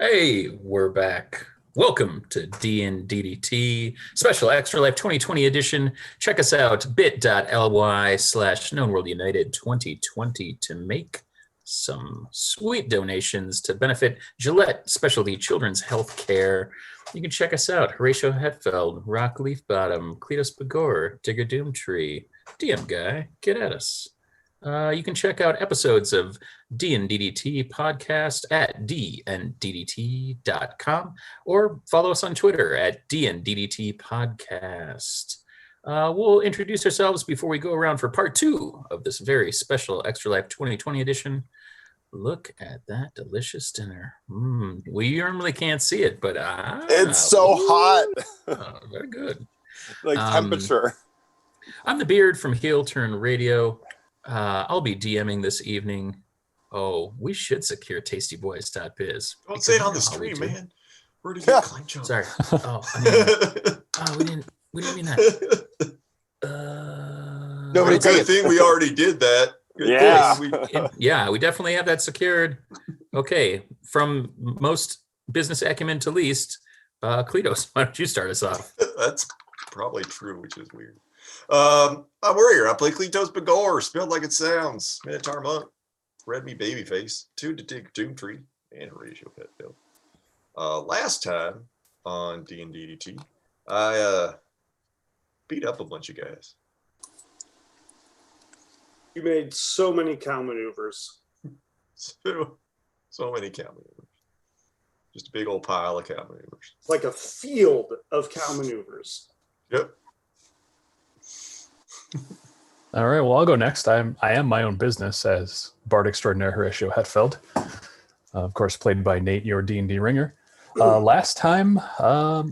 Hey, we're back. Welcome to D&DDT Special Extra Life 2020 edition. Check us out, bit.ly/KnownWorldUnited 2020 to make some sweet donations to benefit Gillette Specialty Children's Health Care. You can check us out, Horation Hetfeld, Rock Leafbottom, Kleatos Digger Doomtree, DM Guy, get at us. You can check out episodes of D&DDT podcast at dnddt.com or follow us on Twitter at D&DDT podcast. We'll introduce ourselves before we go around for part 2 of this very special Extra Life 2020 edition. Look at that delicious dinner. We normally can't see it, but it's so hot. Very good. Like temperature. I'm the Beard from Heel Turn Radio. I'll be DMing this evening. Oh, we should secure tastyboys.biz. Don't say it on the stream, man. Where did you climb jump? Sorry. Oh, we didn't mean that. Nobody good thing we already did that. Yeah. We definitely have that secured. Okay, from most business acumen to least, Kleatos, why don't you start us off? That's probably true, which is weird. I'm Warrior. I play Kleatos Begor, spelled like it sounds. Minotaur Monk, Red Me Babyface, 2 to dig Doomtree, and Horation Hetfeld. Last time on D&DDT, I beat up a bunch of guys. You made so many cow maneuvers. So many cow maneuvers. Just a big old pile of cow maneuvers. It's like a field of cow maneuvers. Yep. All right, well, I'll go next. I am my own business as Bard Extraordinaire Horatio Hetfeld. Of course, played by Nate, your D&D ringer. Last time, I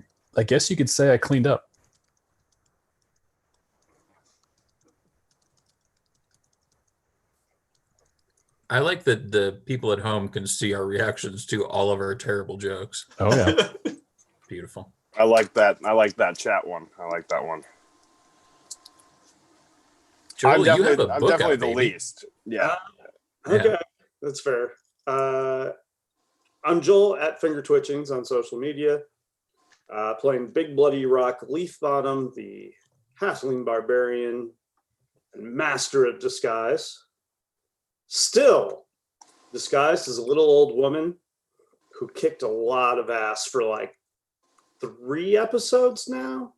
guess you could say I cleaned up. I like that the people at home can see our reactions to all of our terrible jokes. Oh, yeah. Beautiful. I like that. I like that chat one. I like that one. Joel, you have a I'm book definitely out, the baby. least. Yeah. Okay, that's fair. I'm Joel at Finger Twitchings on social media, playing Big Bloody Rock Leafbottom, the Halfling Barbarian and master at disguise. Still disguised as a little old woman who kicked a lot of ass for like 3 episodes now.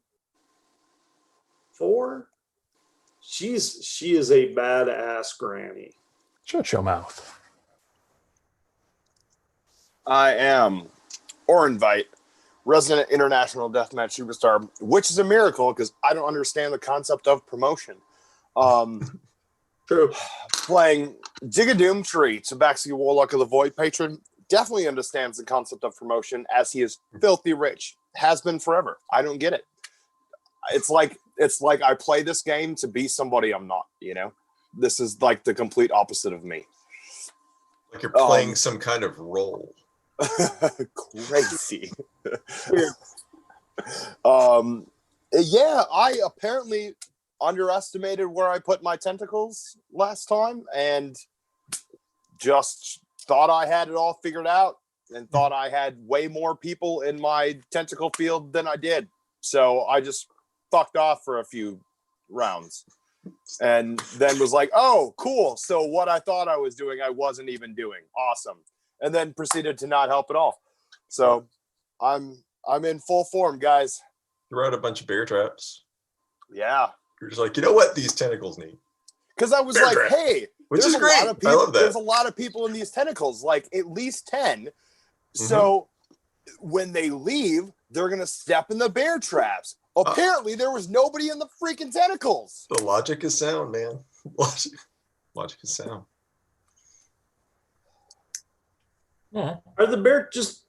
4? She is a badass granny. Shut your mouth. I am Orin Veidt, resident international deathmatch superstar, which is a miracle because I don't understand the concept of promotion. True. Playing Doomtree, Tabaxi Warlock of the Void patron, definitely understands the concept of promotion as he is filthy rich, has been forever. I don't get it. It's like I play this game to be somebody I'm not, you know? This is like the complete opposite of me. Like you're playing some kind of role. Crazy. Yeah, I apparently underestimated where I put my tentacles last time and just thought I had it all figured out and thought I had way more people in my tentacle field than I did. So I just fucked off for a few rounds and then was like, oh, cool. So what I thought I was doing, I wasn't even doing. Awesome. And then proceeded to not help at all. So I'm in full form, guys. Threw out a bunch of bear traps. Yeah. You're just like, you know what these tentacles need? Because I was Bear like, trap. hey, Which is great. I love that. There's a lot of people in these tentacles, like at least 10. So when they leave, they're going to step in the bear traps. Apparently, there was nobody in the freaking tentacles. The logic is sound, man. Logic is sound. Yeah. Are the bear, just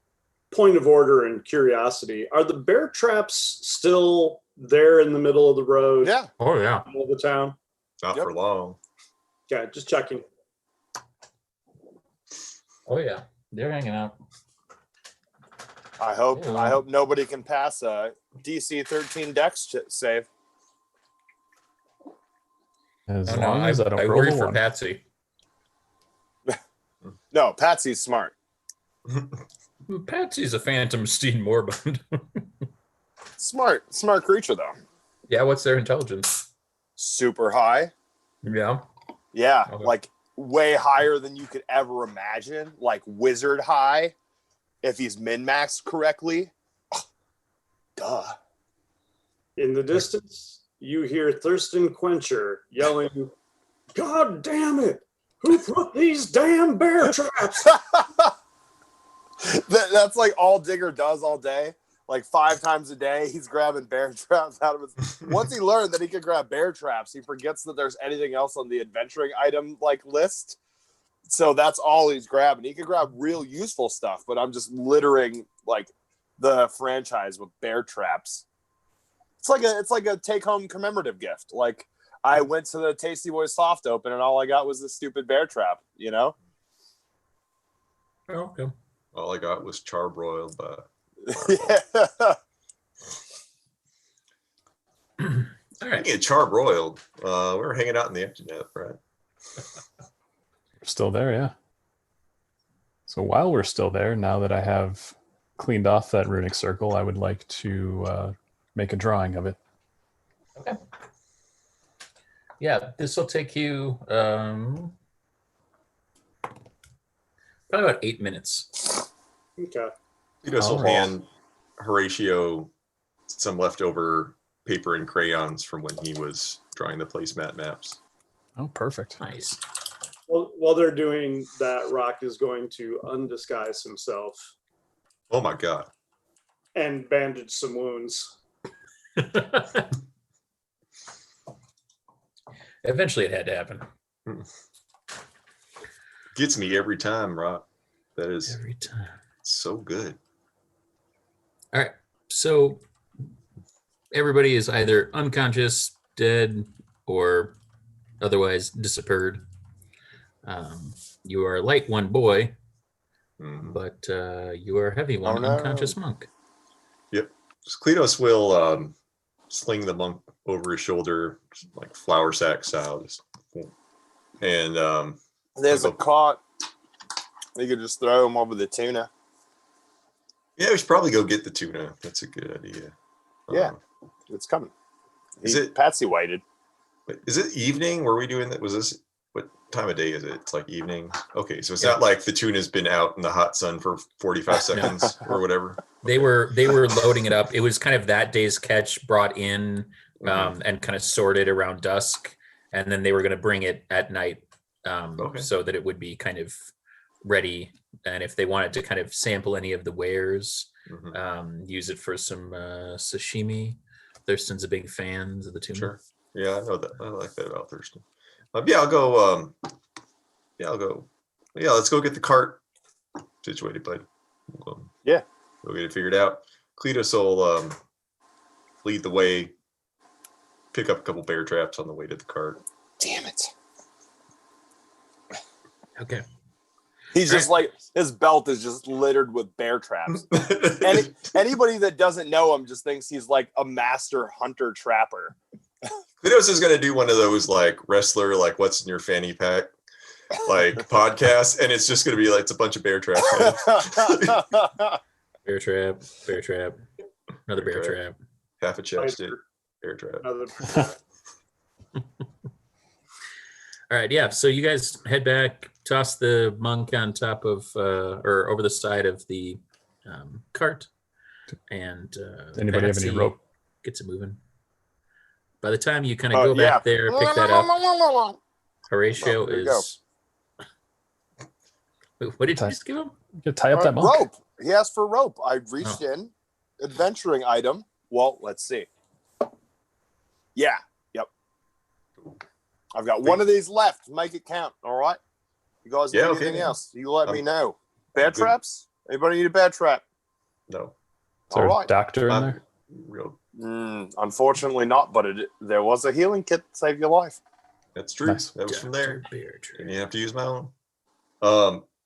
point of order and curiosity, are the bear traps still there in the middle of the road? Yeah. Oh, yeah. Middle of the town? Not for long. Yeah, just checking. Oh, yeah. They're hanging out. I hope nobody can pass a DC 13 Dex save. As long as I don't I roll worry a for one. Patsy. No, Patsy's smart. Patsy's a phantom steed moribund. Smart creature though. Yeah, what's their intelligence? Super high. Yeah. Yeah, Okay. like way higher than you could ever imagine. Like wizard high, if he's min-maxed correctly. Duh. In the distance, you hear Thurston Quencher yelling, "God damn it! Who put these damn bear traps?" That's like all Digger does all day. Like 5 times a day, he's grabbing bear traps out of his. Once he learned that he could grab bear traps, he forgets that there's anything else on the adventuring item like list. So that's all he's grabbing. He could grab real useful stuff, but I'm just littering like the franchise with bear traps. It's like a take home commemorative gift. Like I went to the Tasty Boys soft open and all I got was this stupid bear trap. You know. Oh, okay. All I got was charbroiled. Yeah. All right. Speaking of charbroiled, we were hanging out in the empty net, right? We're still there, yeah. So while we're still there, now that I have cleaned off that runic circle, I would like to make a drawing of it. Okay. Yeah, this will take you probably about 8 minutes. Okay. Kleatos will Alright. hand Horatio some leftover paper and crayons from when he was drawing the placemat maps. Oh, perfect. Nice. Well, while they're doing that, Rock is going to undisguise himself Oh my god. and bandage some wounds. Eventually, it had to happen. Gets me every time, Rock. That is Every time. so good. All right. So everybody is either unconscious, dead, or otherwise disappeared. You are light one boy, Mhm. but you are heavy one Oh, no. unconscious monk. So Kleatos will sling the monk over his shoulder, like flour sack style, and There's a cart. You could just throw him over the tuna. yeah, we should probably go get the tuna. That's a good idea. Yeah. It's coming. Is it- Patsy waited? Wait, is it evening? Were we doing that? Was this what time of day is it? It's like evening. Okay, so it's Yeah. not like the tuna's been out in the hot sun for 45 seconds or whatever. They were loading it up. It was kind of that day's catch brought in Mhm. and kind of sorted around dusk, and then they were going to bring it at night Okay. so that it would be kind of ready. And if they wanted to kind of sample any of the wares, Mhm. use it for some sashimi. Thurston's a big fan of the tuna. Sure. Yeah, I know that. I like that about Thurston. Yeah, I'll go. I'll go. Yeah, let's go get the cart situated, bud. Yeah. We'll get it figured out. Kleatos will lead the way, pick up a couple bear traps on the way to the cart. Damn it. Okay. He's just like, his belt is just littered with bear traps. Anybody that doesn't know him just thinks he's like a master hunter trapper. Kleatos is going to do one of those like wrestler, like what's in your fanny pack, like podcasts, and it's just going to be like it's a bunch of bear traps. Bear trap, another bear Bear trap. trap. Half a chapstick, bear trap. Another All right, yeah. So you guys head back, toss the monk on top of or over the side of the cart, and Does anybody have any Patsy rope? gets it moving. By the time you kind of go yeah. back there, pick that up, Horatio Oh, there you go. is. Wait, what did you just give him? You tie up that monk. Rope. He asked for rope. I reached in. Adventuring item. Well, let's see. Yeah. Yep. I've got one of these left. Make it count. All right. You guys need Yeah, okay, anything man. else? You let me know. Bear I'm good. traps? Anybody need a bear trap? No, Is there All a right. doctor in I'm there? real. Unfortunately not, but there was a healing kit to save your life. That's true. Nice. That was from there. Dr. Bear Trap. And you have to use my own.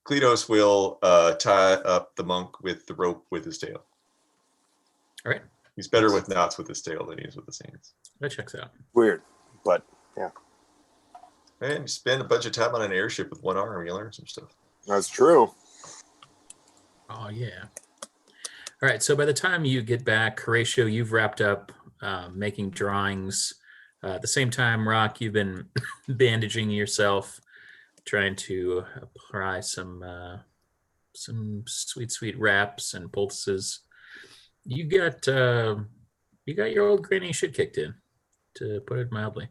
Kleatos will tie up the monk with the rope with his tail. All right, He's better with knots with his tail than he is with his hands. that checks out. Weird, but Man, you spend a bunch of time on an airship with one arm, you learn some stuff. that's true. Oh, yeah. All right. So by the time you get back, Horatio, you've wrapped up making drawings. At the same time, Rock, you've been bandaging yourself, trying to apply some sweet wraps and poultices. You got your old granny shit kicked in, to put it mildly.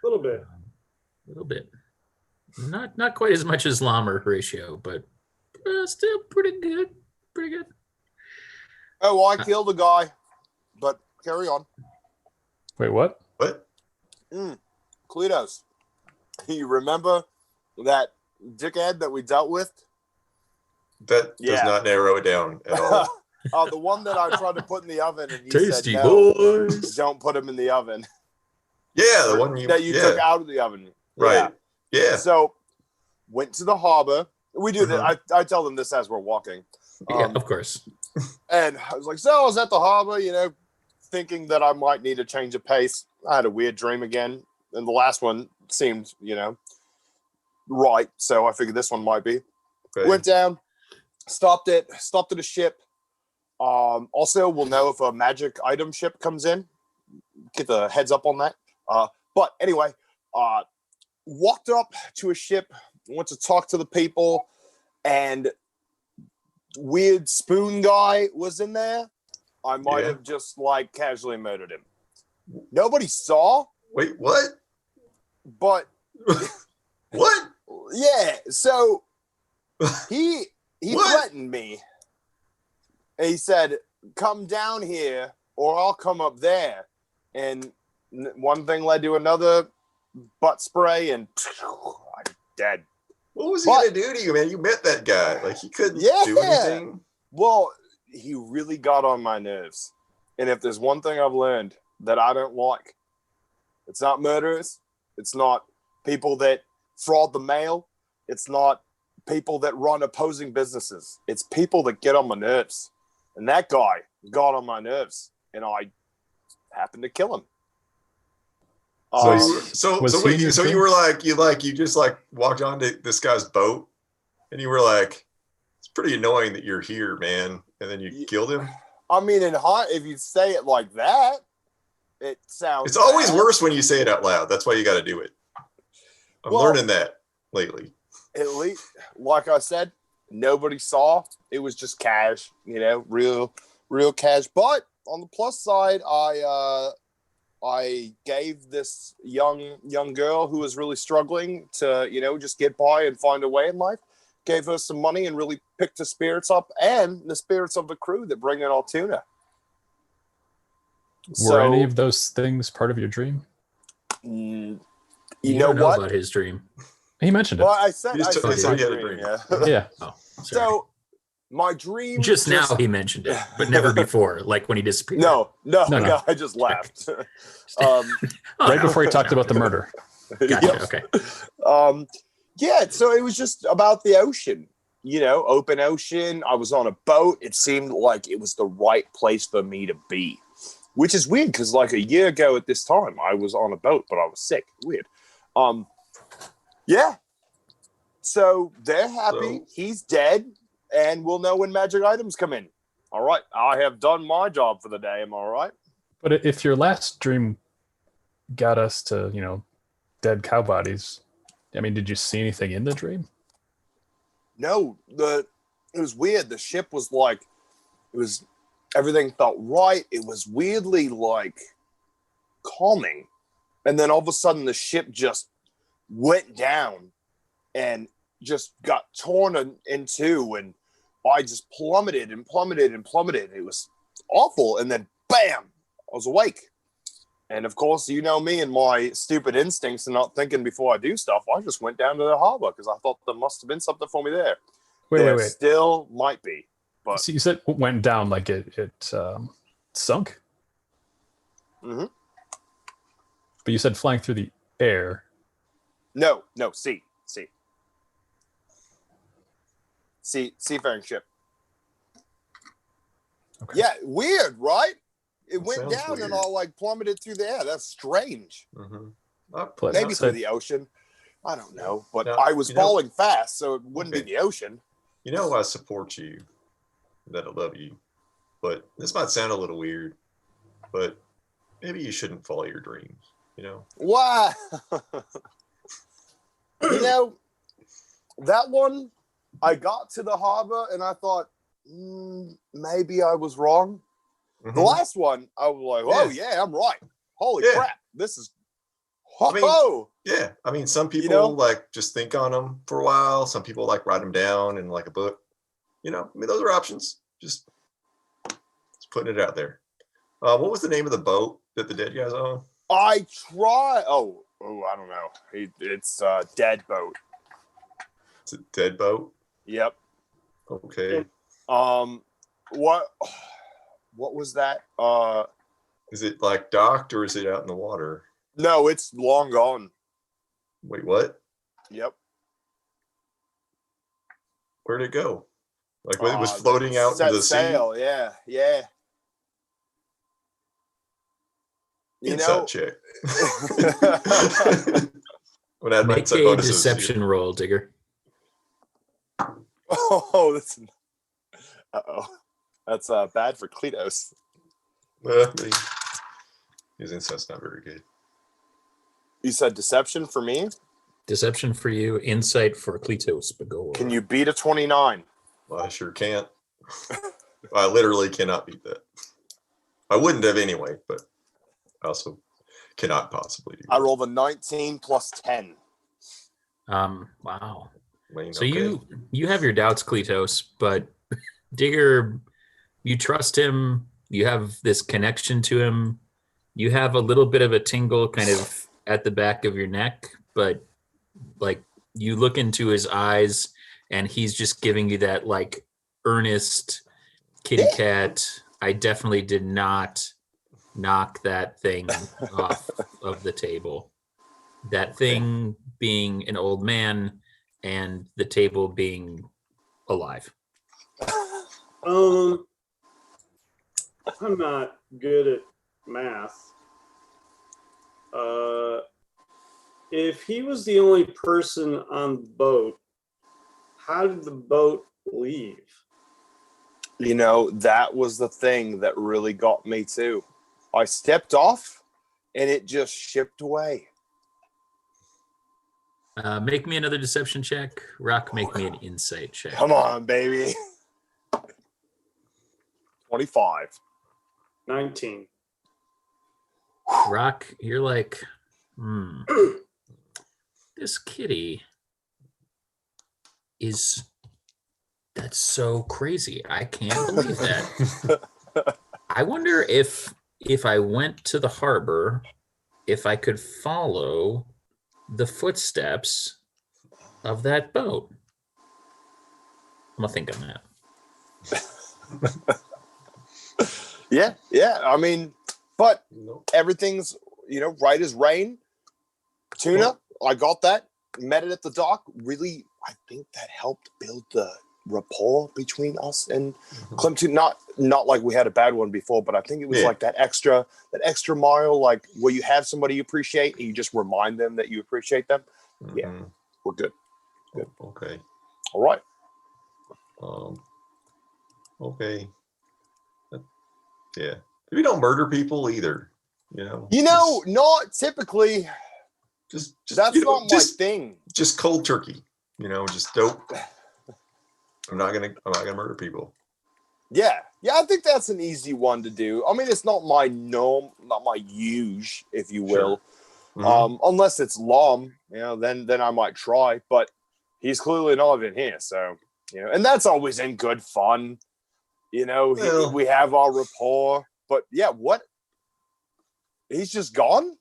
A little bit. A little bit. Not quite as much as Llama Horatio, but still pretty good. Pretty good. Oh, I killed a guy, but carry on. Wait, what? What? Kleatos, you remember that dickhead that we dealt with? That does Yeah. not narrow it down at all. The one that I tried to put in the oven, and you Tasty said no, boys. don't put him in the oven. Yeah, the one you took out of the oven. Right. Yeah. So went to the harbor. We do that. I tell them this as we're walking. Yeah, of course. And I was like, so I was at the harbor, thinking that I might need a change of pace. I had a weird dream again. And the last one seemed, right. So I figured this one might be. Okay. Went down, stopped at a ship. Also, we'll know if a magic item ship comes in. Get the heads up on that. But anyway, walked up to a ship, went to talk to the people, and weird spoon guy was in there. I might have just casually murdered him. Nobody saw. Wait, what? But What? yeah, so he What? threatened me. And he said, "Come down here, or I'll come up there." And one thing led to another. Butt spray, and I'm dead. What was he gonna do to you, man? You met that guy. He couldn't do anything. Well, he really got on my nerves. And if there's one thing I've learned that I don't like, it's not murderers. It's not people that fraud the mail. It's not people that run opposing businesses. It's people that get on my nerves. And that guy got on my nerves, and I happened to kill him. So you were you just walked onto this guy's boat, and you were like, it's pretty annoying that you're here, man, and then you killed him. I mean, if you say it like that, it sounds. It's always worse when you say it out loud. That's why you got to do it. I'm learning that lately. At least, like I said, nobody saw. It was just cash, real cash. But on the plus side, I gave this young girl who was really struggling to, just get by and find a way in life. Gave her some money and really picked the spirits up and the spirits of the crew that bring in all tuna. Were any of those things part of your dream? You know what? About his dream. He mentioned it. Well, I said He my had a dream. dream. Yeah. Yeah. Oh, sorry. So my dream. Just now he mentioned it, but never before, like when he disappeared. No. No. I just laughed. Right before he talked about the murder. Gotcha. Yep. Okay. Yeah, so it was just about the ocean, open ocean. I was on a boat. It seemed like it was the right place for me to be, which is weird because a year ago at this time, I was on a boat, but I was sick. Weird. Yeah. So they're happy. He's dead, and we'll know when magic items come in. All right. I have done my job for the day. Am I right? But if your last dream got us to, dead cow bodies, I mean, did you see anything in the dream? No, it was weird. The ship was everything felt right. It was weirdly calming. And then all of a sudden the ship just went down and just got torn in two. And I just plummeted and plummeted and plummeted. It was awful. And then bam, I was awake. And of course, you know me and my stupid instincts and not thinking before I do stuff. I just went down to the harbor because I thought there must have been something for me there. Wait. Still might be. But So you said it went down like it sunk? Mm-hmm. But you said flying through the air. No, sea. Seafaring ship. Okay. Yeah, weird, right? It went Sounds down and weird. all plummeted through the air. That's strange. Plus, Maybe so- through the ocean. I don't know. But No, I was falling fast, so it wouldn't Okay. be the ocean. I support you that I love you. But this might sound a little weird, but maybe you shouldn't follow your dreams, you know? Wow. You know, that one, I got to the harbor and I thought, maybe I was wrong. The Mhm. last one, I was like, oh, yeah, I'm right. Holy Yeah. crap. This is, I mean, oh, Yeah, I mean, some people know? like just think on them for a while. Some people like write them down in like a book. You know, I mean, those are options. Just putting it out there. What was the name of the boat that the dead guy's on? I try. Oh, I don't know. It's Dead Boat. It's a dead boat. Yep. Okay. What was that? Is it like docked or is it out in the water? No, it's long gone. Wait, what? Yep. Where'd it go? Like when it was floating out set into the sail. Yeah. sea? You Insight know, check. When I had my Make insight a bonuses, deception roll, Digger. oh, that's bad for Kleatos. I mean, his insight's not very good. You said deception for me? Deception for you, insight for Kleatos Begor. Can you beat a 29? Well, I sure can't. I literally cannot beat that. I wouldn't have anyway, but I also cannot possibly do that. I rolled a 19 plus 10. Wow. Wayne, So okay. you have your doubts, Kleatos, but Digger, you trust him. You have this connection to him. You have a little bit of a tingle kind of at the back of your neck, but like you look into his eyes and he's just giving you that like earnest kitty cat. I definitely did not knock that thing off of the table. That thing being an old man and the table being alive. I'm not good at math. If he was the only person on the boat, how did the boat leave? You know, that was the thing that really got me too. I stepped off and it just shipped away. Make me another deception check. Rock, make me an insight check. Come on, baby. 25. 19. Rock, you're like, this kitty that's so crazy. I can't believe that. I wonder if I went to the harbor, if I could follow the footsteps of that boat. I'm gonna think on that. Yeah. I mean, but Nope. everything's, right as rain. Tuna, I got that. Met it at the dock. Really, I think that helped build the rapport between us and Clem. Not like we had a bad one before, but I think it was like that extra mile, like where you have somebody you appreciate and you just remind them that you appreciate them. Yeah, Mhm. we're good. Okay. All right. Okay. Yeah. We don't murder people either. Not typically. Just That's not my thing. Just cold turkey. Just don't. I'm not gonna murder people. Yeah, I think that's an easy one to do. I mean, it's not my norm, not my usual, if you will. Sure. Mhm. Unless it's Lom, then I might try. But he's clearly not even here, so and that's always in good fun. Well. We have our rapport. But yeah, what? He's just gone,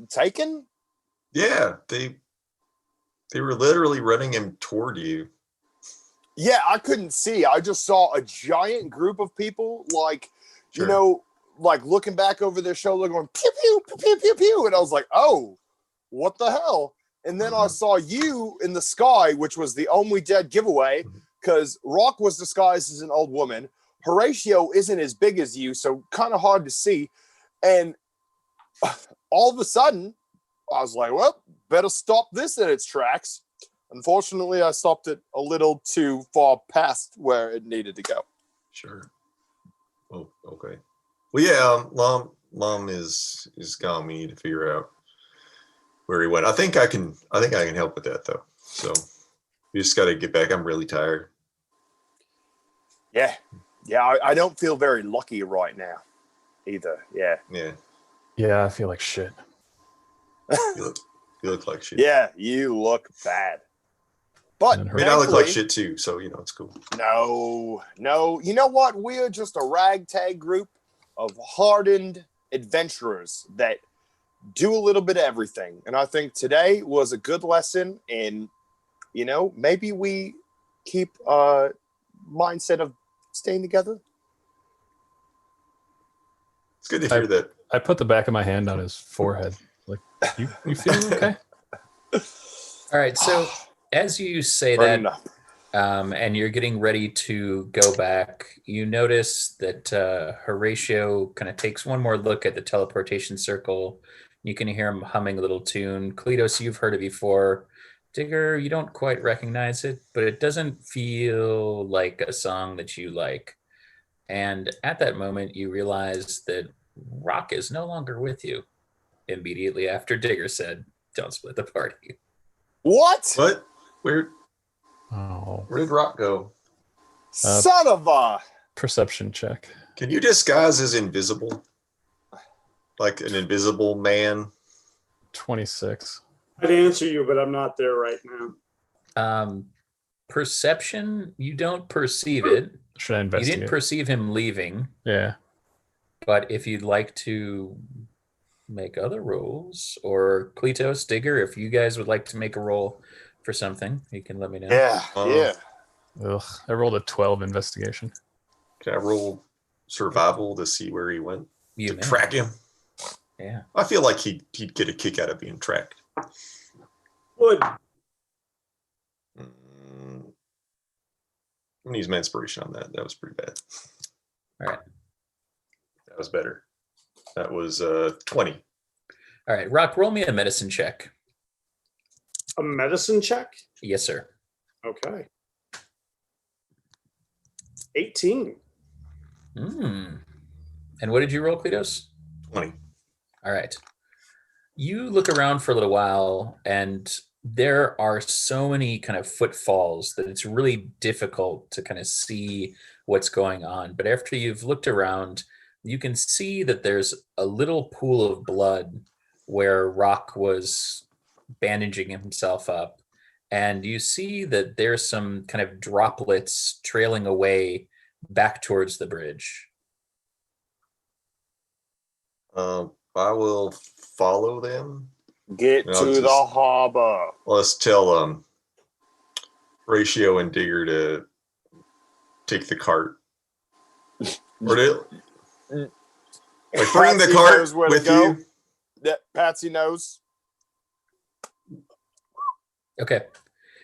taken. Yeah, they were literally running him toward you. Yeah, I couldn't see. I just saw a giant group of people, like, Sure. like looking back over their shoulder going, pew, pew, pew, pew, pew, pew. And I was like, oh, what the hell? And then I saw you in the sky, which was the only dead giveaway, because Rock was disguised as an old woman. Horatio isn't as big as you, so kind of hard to see. And all of a sudden, I was like, well, better stop this in its tracks. Unfortunately, I stopped it a little too far past where it needed to go. Sure. Oh, okay. Well, yeah, Lum is gone. We need to figure out where he went. I think I can help with that though. So we just got to get back. I'm really tired. Yeah. I don't feel very lucky right now, either. Yeah. Yeah, I feel like shit. You look like shit. Yeah, you look bad. But And I mean, I look like thankfully- shit too, so it's cool. No. You know what? We're just a ragtag group of hardened adventurers that do a little bit of everything. And I think today was a good lesson in, maybe we keep a mindset of staying together. It's good to hear that. I put the back of my hand on his forehead. Like, you feeling okay? All right. So as you say Burning that, up. and you're getting ready to go back, you notice that Horatio kind of takes one more look at the teleportation circle. You can hear him humming a little tune. Kleatos, you've heard it before. Digger, you don't quite recognize it, but it doesn't feel like a song that you like. And at that moment, you realize that Rock is no longer with you. Immediately after Digger said, "Don't split the party." What? What? Where Oh, did Rock go? Son of a... perception check. Can you disguise as invisible? Like an invisible man? 26. I'd answer you, but I'm not there right now. Perception, you don't perceive it. Should I You investigate? didn't perceive him leaving, Yeah. but if you'd like to make other rolls, or Kleatos, Digger, if you guys would like to make a roll for something, you can let me know. Yeah. Ugh. I rolled a 12 investigation. Can I roll survival to see where he went? You To may. track him? Yeah. I feel like he'd get a kick out of being tracked. Would. I'm gonna use my inspiration on that. That was pretty bad. All right. That was better. That was 20. All right. Rock, roll me a medicine check. A medicine check? Yes, sir. Okay. 18. And what did you roll, Kleatos? 20. All right. You look around for a little while, and there are so many kind of footfalls that it's really difficult to kind of see what's going on. But after you've looked around, you can see that there's a little pool of blood where Rock was bandaging himself up. And you see that there's some kind of droplets trailing away back towards the bridge. I will follow them. Get No, to just- the harbor. Let's tell Ratio and Digger to take the cart. Or to like bring the Patsy cart knows where to with go. you. That Patsy knows. Okay.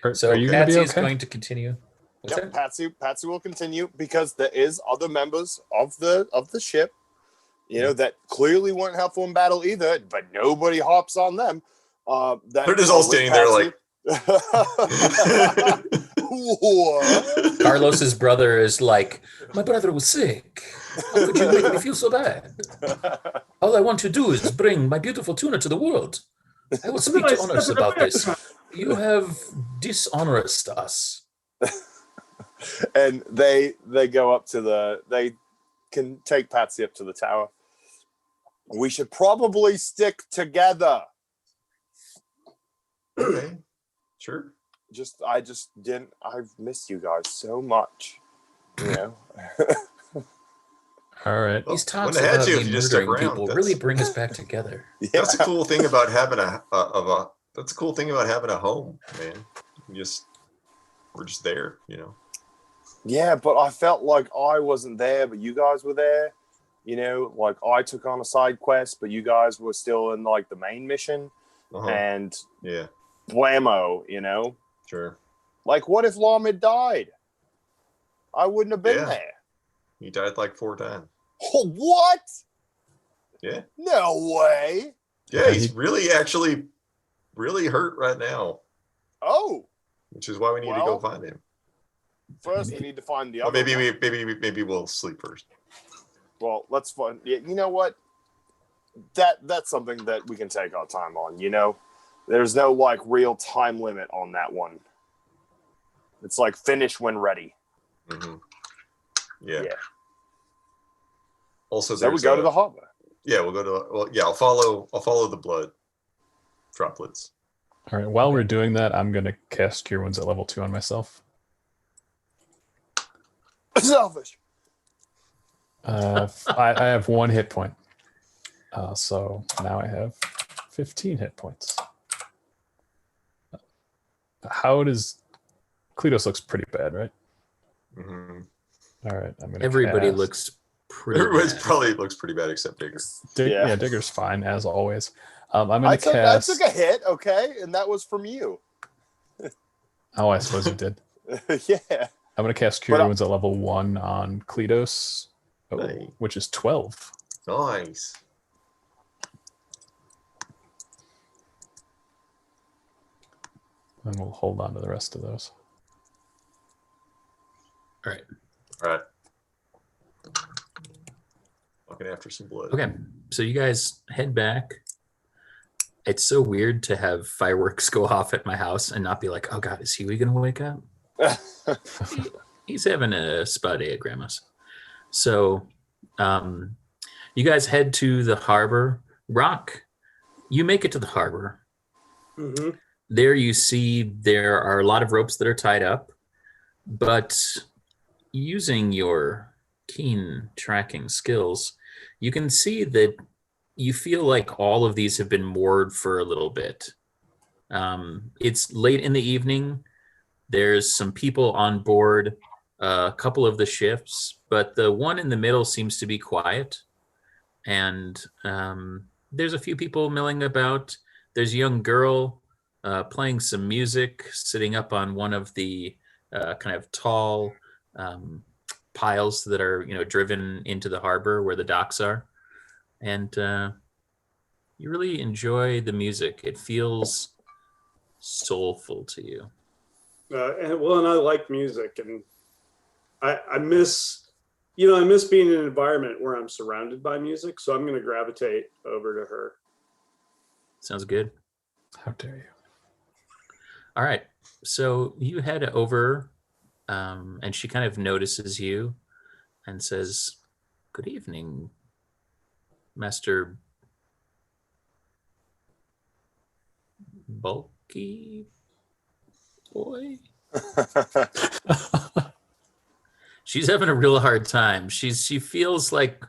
Are, So are you going to Patsy be is okay? going to continue. What's Yep, that? Patsy will continue because there is other members of the ship, that clearly weren't helpful in battle either, but nobody hops on them. They're just all standing there like What? Carlos's brother is like, "My brother was sick. How could you make me feel so bad? All I want to do is bring my beautiful tuna to the world. I will speak to honors about this. You have dishonored us." And they go up to they can take Patsy up to the tower. We should probably stick together. okay, sure. I've missed you guys so much. All right. These Well, talks wouldn't have had about to me if you just stuck murdering around. people That's- really bring us back together. That's a cool thing about having that's a cool thing about having a home, man. We're just there, Yeah, but I felt like I wasn't there, but you guys were there. Like I took on a side quest, but you guys were still in like the main mission. Uh-huh. And Yeah, blammo, sure. Like what if Lom had died? I wouldn't have been Yeah. there. He died like 4 times. Oh, what? Yeah. No way. Yeah, Yeah, he's really actually really hurt right now, Oh, which is why we need to go Well, find him. First, we need to find the Well, other. maybe we'll sleep first. Well, let's find. You know what? That's something that we can take our time on. You know, there's no like real time limit on that one. It's like finish when ready. Mm-hmm. Yeah. Yeah. Also, So we go to the harbor. Yeah, we'll go to. Well, yeah, I'll follow the blood droplets. All right. While we're doing that, I'm gonna cast Cure Wounds at level 2 on myself. Selfish. I have 1 hit point. So now I have 15 hit points. How does Kleatos looks pretty bad, right? Mm-hmm. All right, I'm gonna. Everybody cast. looks pretty Everybody's bad. probably looks pretty bad except Digger. Yeah, Digger's fine as always. I'm gonna I cast. took a hit, okay, and that was from you. Oh, I suppose you did. Yeah. I'm gonna cast Cure But, Wounds at level 1 on Kleatos, Nice. which is 12. Nice. And we'll hold on to the rest of those. All right. All right. Looking after some blood. Okay. So you guys head back. It's so weird to have fireworks go off at my house and not be like, oh God, is Huey going to wake up? He's having a spa day at Grandma's. So you guys head to the harbor. Rock, you make it to the harbor. Mm-hmm. There you see there are a lot of ropes that are tied up, but using your keen tracking skills, you can see that you feel like all of these have been moored for a little bit. It's late in the evening. There's some people on board a couple of the ships, but the one in the middle seems to be quiet. And there's a few people milling about. There's a young girl playing some music, sitting up on one of the kind of tall piles that are, driven into the harbor where the docks are. And you really enjoy the music. It feels soulful to you. And I like music, and I miss being in an environment where I'm surrounded by music. So I'm going to gravitate over to her. Sounds good. How dare you? All right. So you head over, and she kind of notices you and says, "Good evening, Master Bulky Boy." She's having a real hard time. She feels like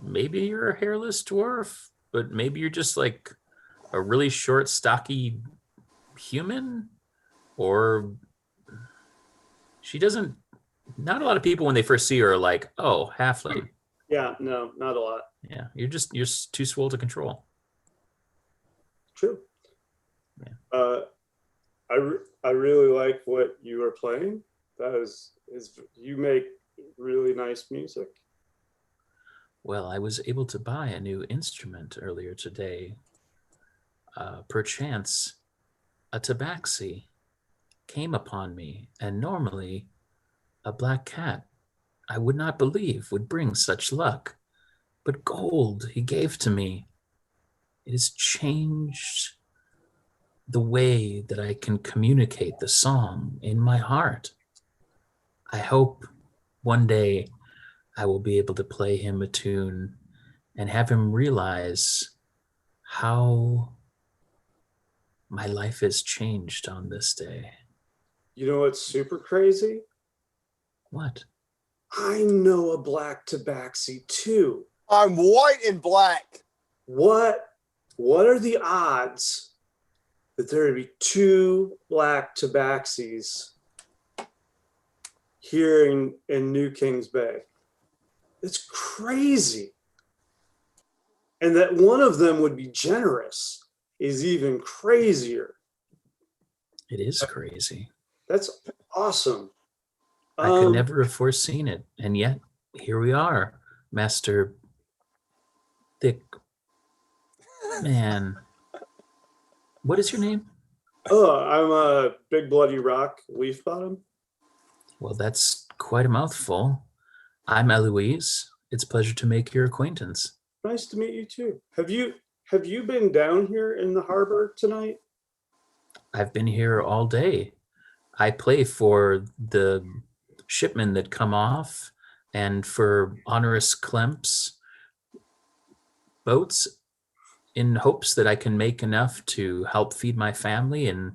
maybe you're a hairless dwarf, but maybe you're just like a really short, stocky human, or she doesn't. Not a lot of people when they first see her are like, "Oh, halfling." Yeah, no, not a lot. Yeah, you're too swole to control. True. Yeah. I really like what you are playing. You make really nice music. Well, I was able to buy a new instrument earlier today. Perchance, a tabaxi came upon me, and normally a black cat I would not believe would bring such luck. But gold he gave to me. It has changed the way that I can communicate the song in my heart. I hope one day I will be able to play him a tune and have him realize how my life has changed on this day. You know what's super crazy? What? I know a black tabaxi too. I'm white and black. What are the odds that there would be 2 black tabaxis here in New Kings Bay? It's crazy. And that one of them would be generous is even crazier. It is crazy. That's awesome. I could never have foreseen it. And yet, here we are, Master Thick Man. What is your name? I'm a Big Bloody Rock Leafbottom. Well, that's quite a mouthful. I'm Eloise. It's a pleasure to make your acquaintance. Nice to meet you too. Have you been down here in the harbor tonight? I've been here all day. I play for the shipmen that come off and for Honoris Clemps boats in hopes that I can make enough to help feed my family. And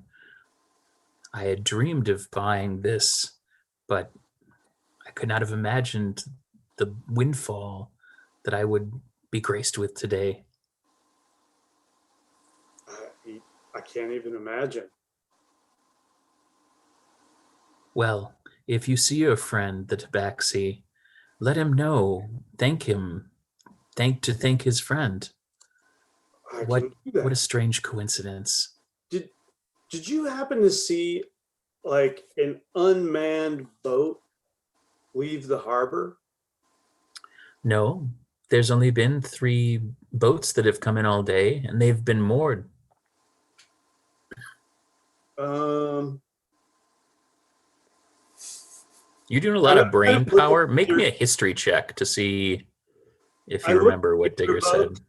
I had dreamed of buying this, but I could not have imagined the windfall that I would be graced with today. I can't even imagine. Well, if you see your friend, the Tabaxi, let him know. Thank him. Thank his friend. I What can do that. what a strange coincidence. Did you happen to see like an unmanned boat leave the harbor? No, there's only been 3 boats that have come in all day, and they've been moored. You're doing a lot of brain power. Make me a history check to see if you remember what Digger said.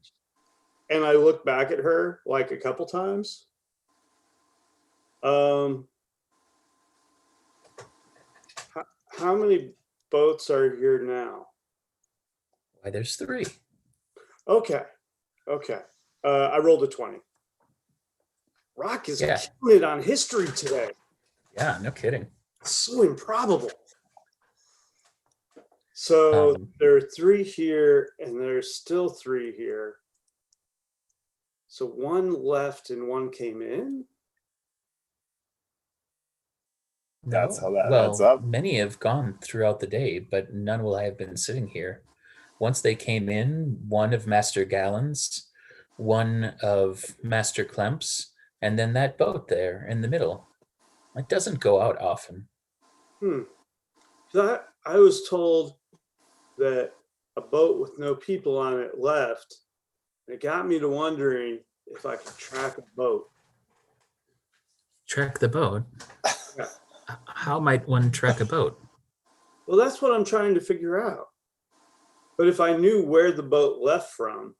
And I look back at her like a couple times. How many boats are here now? Why, there's 3. Okay. I rolled a 20. Rock is Yeah. killing it on history today. Yeah, no kidding. So improbable. So there are 3 here, and there's still 3 here. So 1 left and 1 came in. That's how that well, adds up. Many have gone throughout the day, but none will have been sitting here. Once they came in, 1 of Master Gallon's, 1 of Master Clemps, and then that boat there in the middle. It doesn't go out often. So I was told that a boat with no people on it left. It got me to wondering if I could track a boat. Track the boat? Yeah. How might one track a boat? Well, that's what I'm trying to figure out. But if I knew where the boat left from,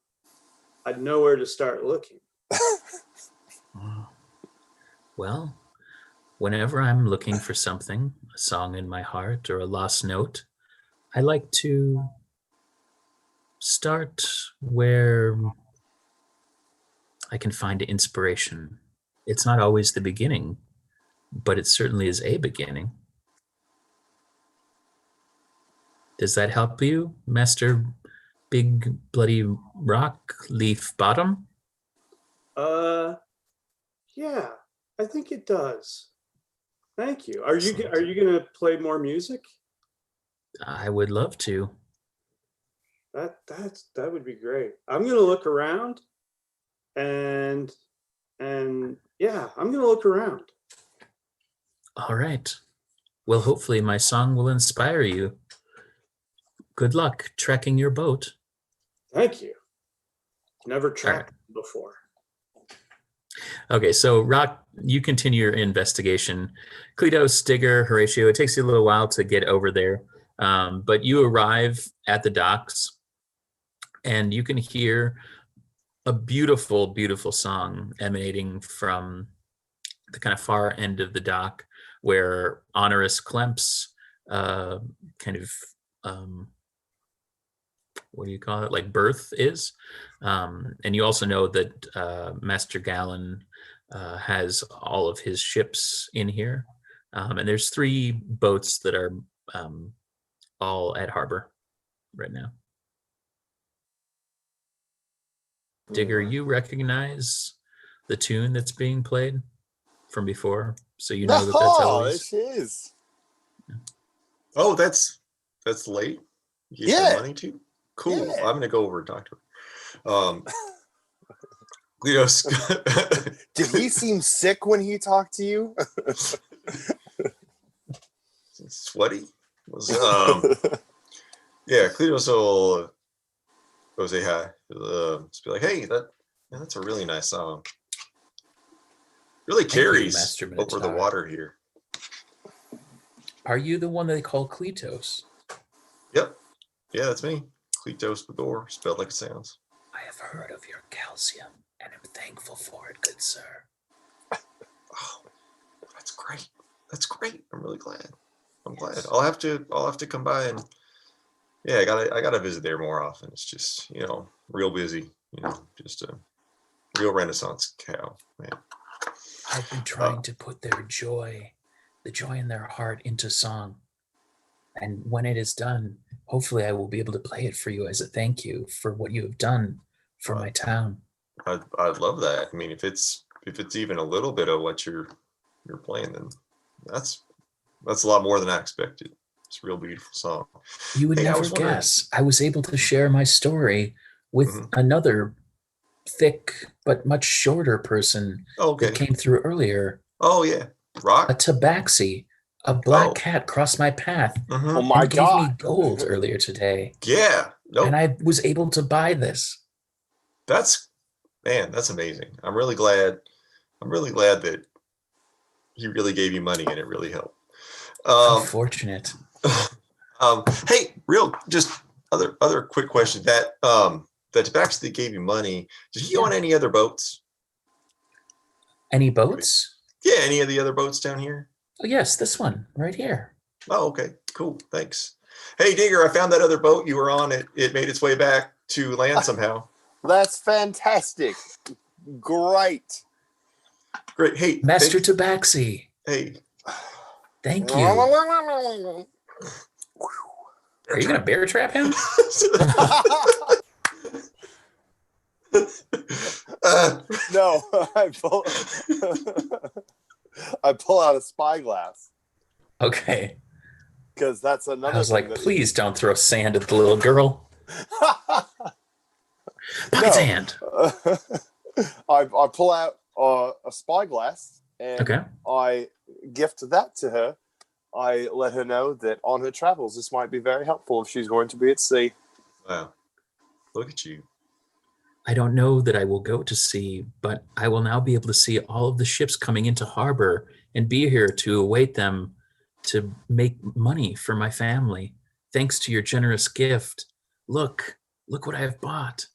I'd know where to start looking. Well, whenever I'm looking for something, a song in my heart or a lost note, I like to start where I can find inspiration. It's not always the beginning, but it certainly is a beginning. Does that help you, Master Big Bloody Rock Leafbottom? Yeah, I think it does. Thank you. Are you going to play more music? I would love to. That would be great. I'm going to look around, and yeah, I'm going to look around. All right. Well, hopefully my song will inspire you. Good luck tracking your boat. Thank you. Never tracked before. Okay, so Rock, you continue your investigation. Kleatos, Digger, Horatio, it takes you a little while to get over there, but you arrive at the docks, and you can hear a beautiful, beautiful song emanating from the kind of far end of the dock where Honoris Clemps kind of, what do you call it, like berth is. And you also know that Master Gallon has all of his ships in here. And there's 3 boats that are all at harbor right now. Digger, you recognize the tune that's being played from before, so you know that that's always. It is. Oh, that's late. You Yeah. money too. Cool. Yeah. I'm gonna go over and talk to her. Kleatos. Did he seem sick when he talked to you? Sweaty. Yeah, Kleatos will go say hi. Just be like, hey, that's a really nice song. Really carries Master over the Minotaur. water here. Are you the one they call Kleatos? Yep. Yeah, that's me. Kleatos Begor, spelled like it sounds. I have heard of your calcium and am thankful for it, good sir. Oh, that's great. That's great. I'm really glad. I'm glad. I'll have to come by and I gotta visit there more often. It's just, real busy, just a real Renaissance cow, man. I've been trying to put the joy in their heart into song. And when it is done, hopefully I will be able to play it for you as a thank you for what you have done for my town. I'd love that. I mean, if it's even a little bit of what you're playing, then that's a lot more than I expected. It's a real beautiful song. You would never guess. I was able to share my story with another thick but much shorter person that came through earlier. Oh yeah, Rock. A Tabaxi, a black cat crossed my path. Oh my God! Gave me gold earlier today. Yeah, and I was able to buy this. That's amazing. I'm really glad that he really gave you money and it really helped. How fortunate. Hey, just other quick question. That Tabaxi that gave you money, did he own any other boats? Any boats? Yeah, any of the other boats down here? Oh yes, this one right here. Oh, okay, cool, thanks. Hey, Digger, I found that other boat you were on. It made its way back to land somehow. That's fantastic. Great. Hey, Master Tabaxi. Hey. Thank you. Are you gonna bear trap him? No, I pull out a spyglass. Okay. Because that's another. I was like, please don't throw sand at the little girl. Pocket sand. I pull out a spyglass and I gift that to her. I let her know that on her travels, this might be very helpful if she's going to be at sea. Wow. Look at you. I don't know that I will go to sea, but I will now be able to see all of the ships coming into harbor and be here to await them to make money for my family. Thanks to your generous gift. Look what I have bought.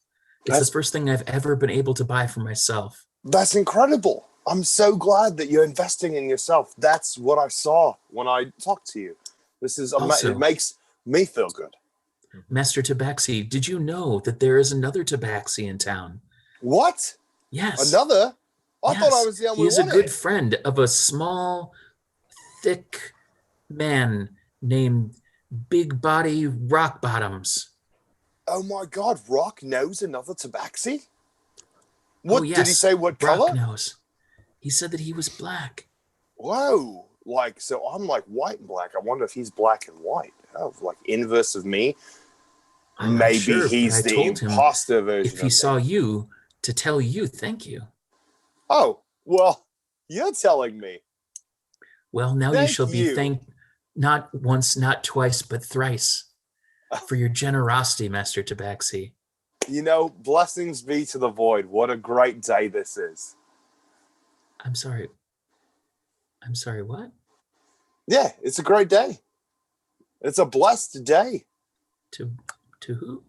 It's the first thing I've ever been able to buy for myself. That's incredible. I'm so glad that you're investing in yourself. That's what I saw when I talked to you. This is it makes me feel good. Master Tabaxi, did you know that there is another Tabaxi in town? What? Yes. Another? I thought I was the only one. He is a good friend of a small, thick man named Big Body Rock Bottoms. Oh my God, Rock knows another Tabaxi? What did he say? What color? Rock knows. He said that he was black. Whoa. So I'm like white and black. I wonder if he's black and white. Oh, like inverse of me. Maybe he's the imposter version. If he saw you, to tell you thank you. Oh, well, you're telling me. Well, now you shall be thanked not once, not twice, but thrice for your generosity, Master Tabaxi. Blessings be to the void. What a great day this is. I'm sorry, what? Yeah, it's a great day. It's a blessed day. To who?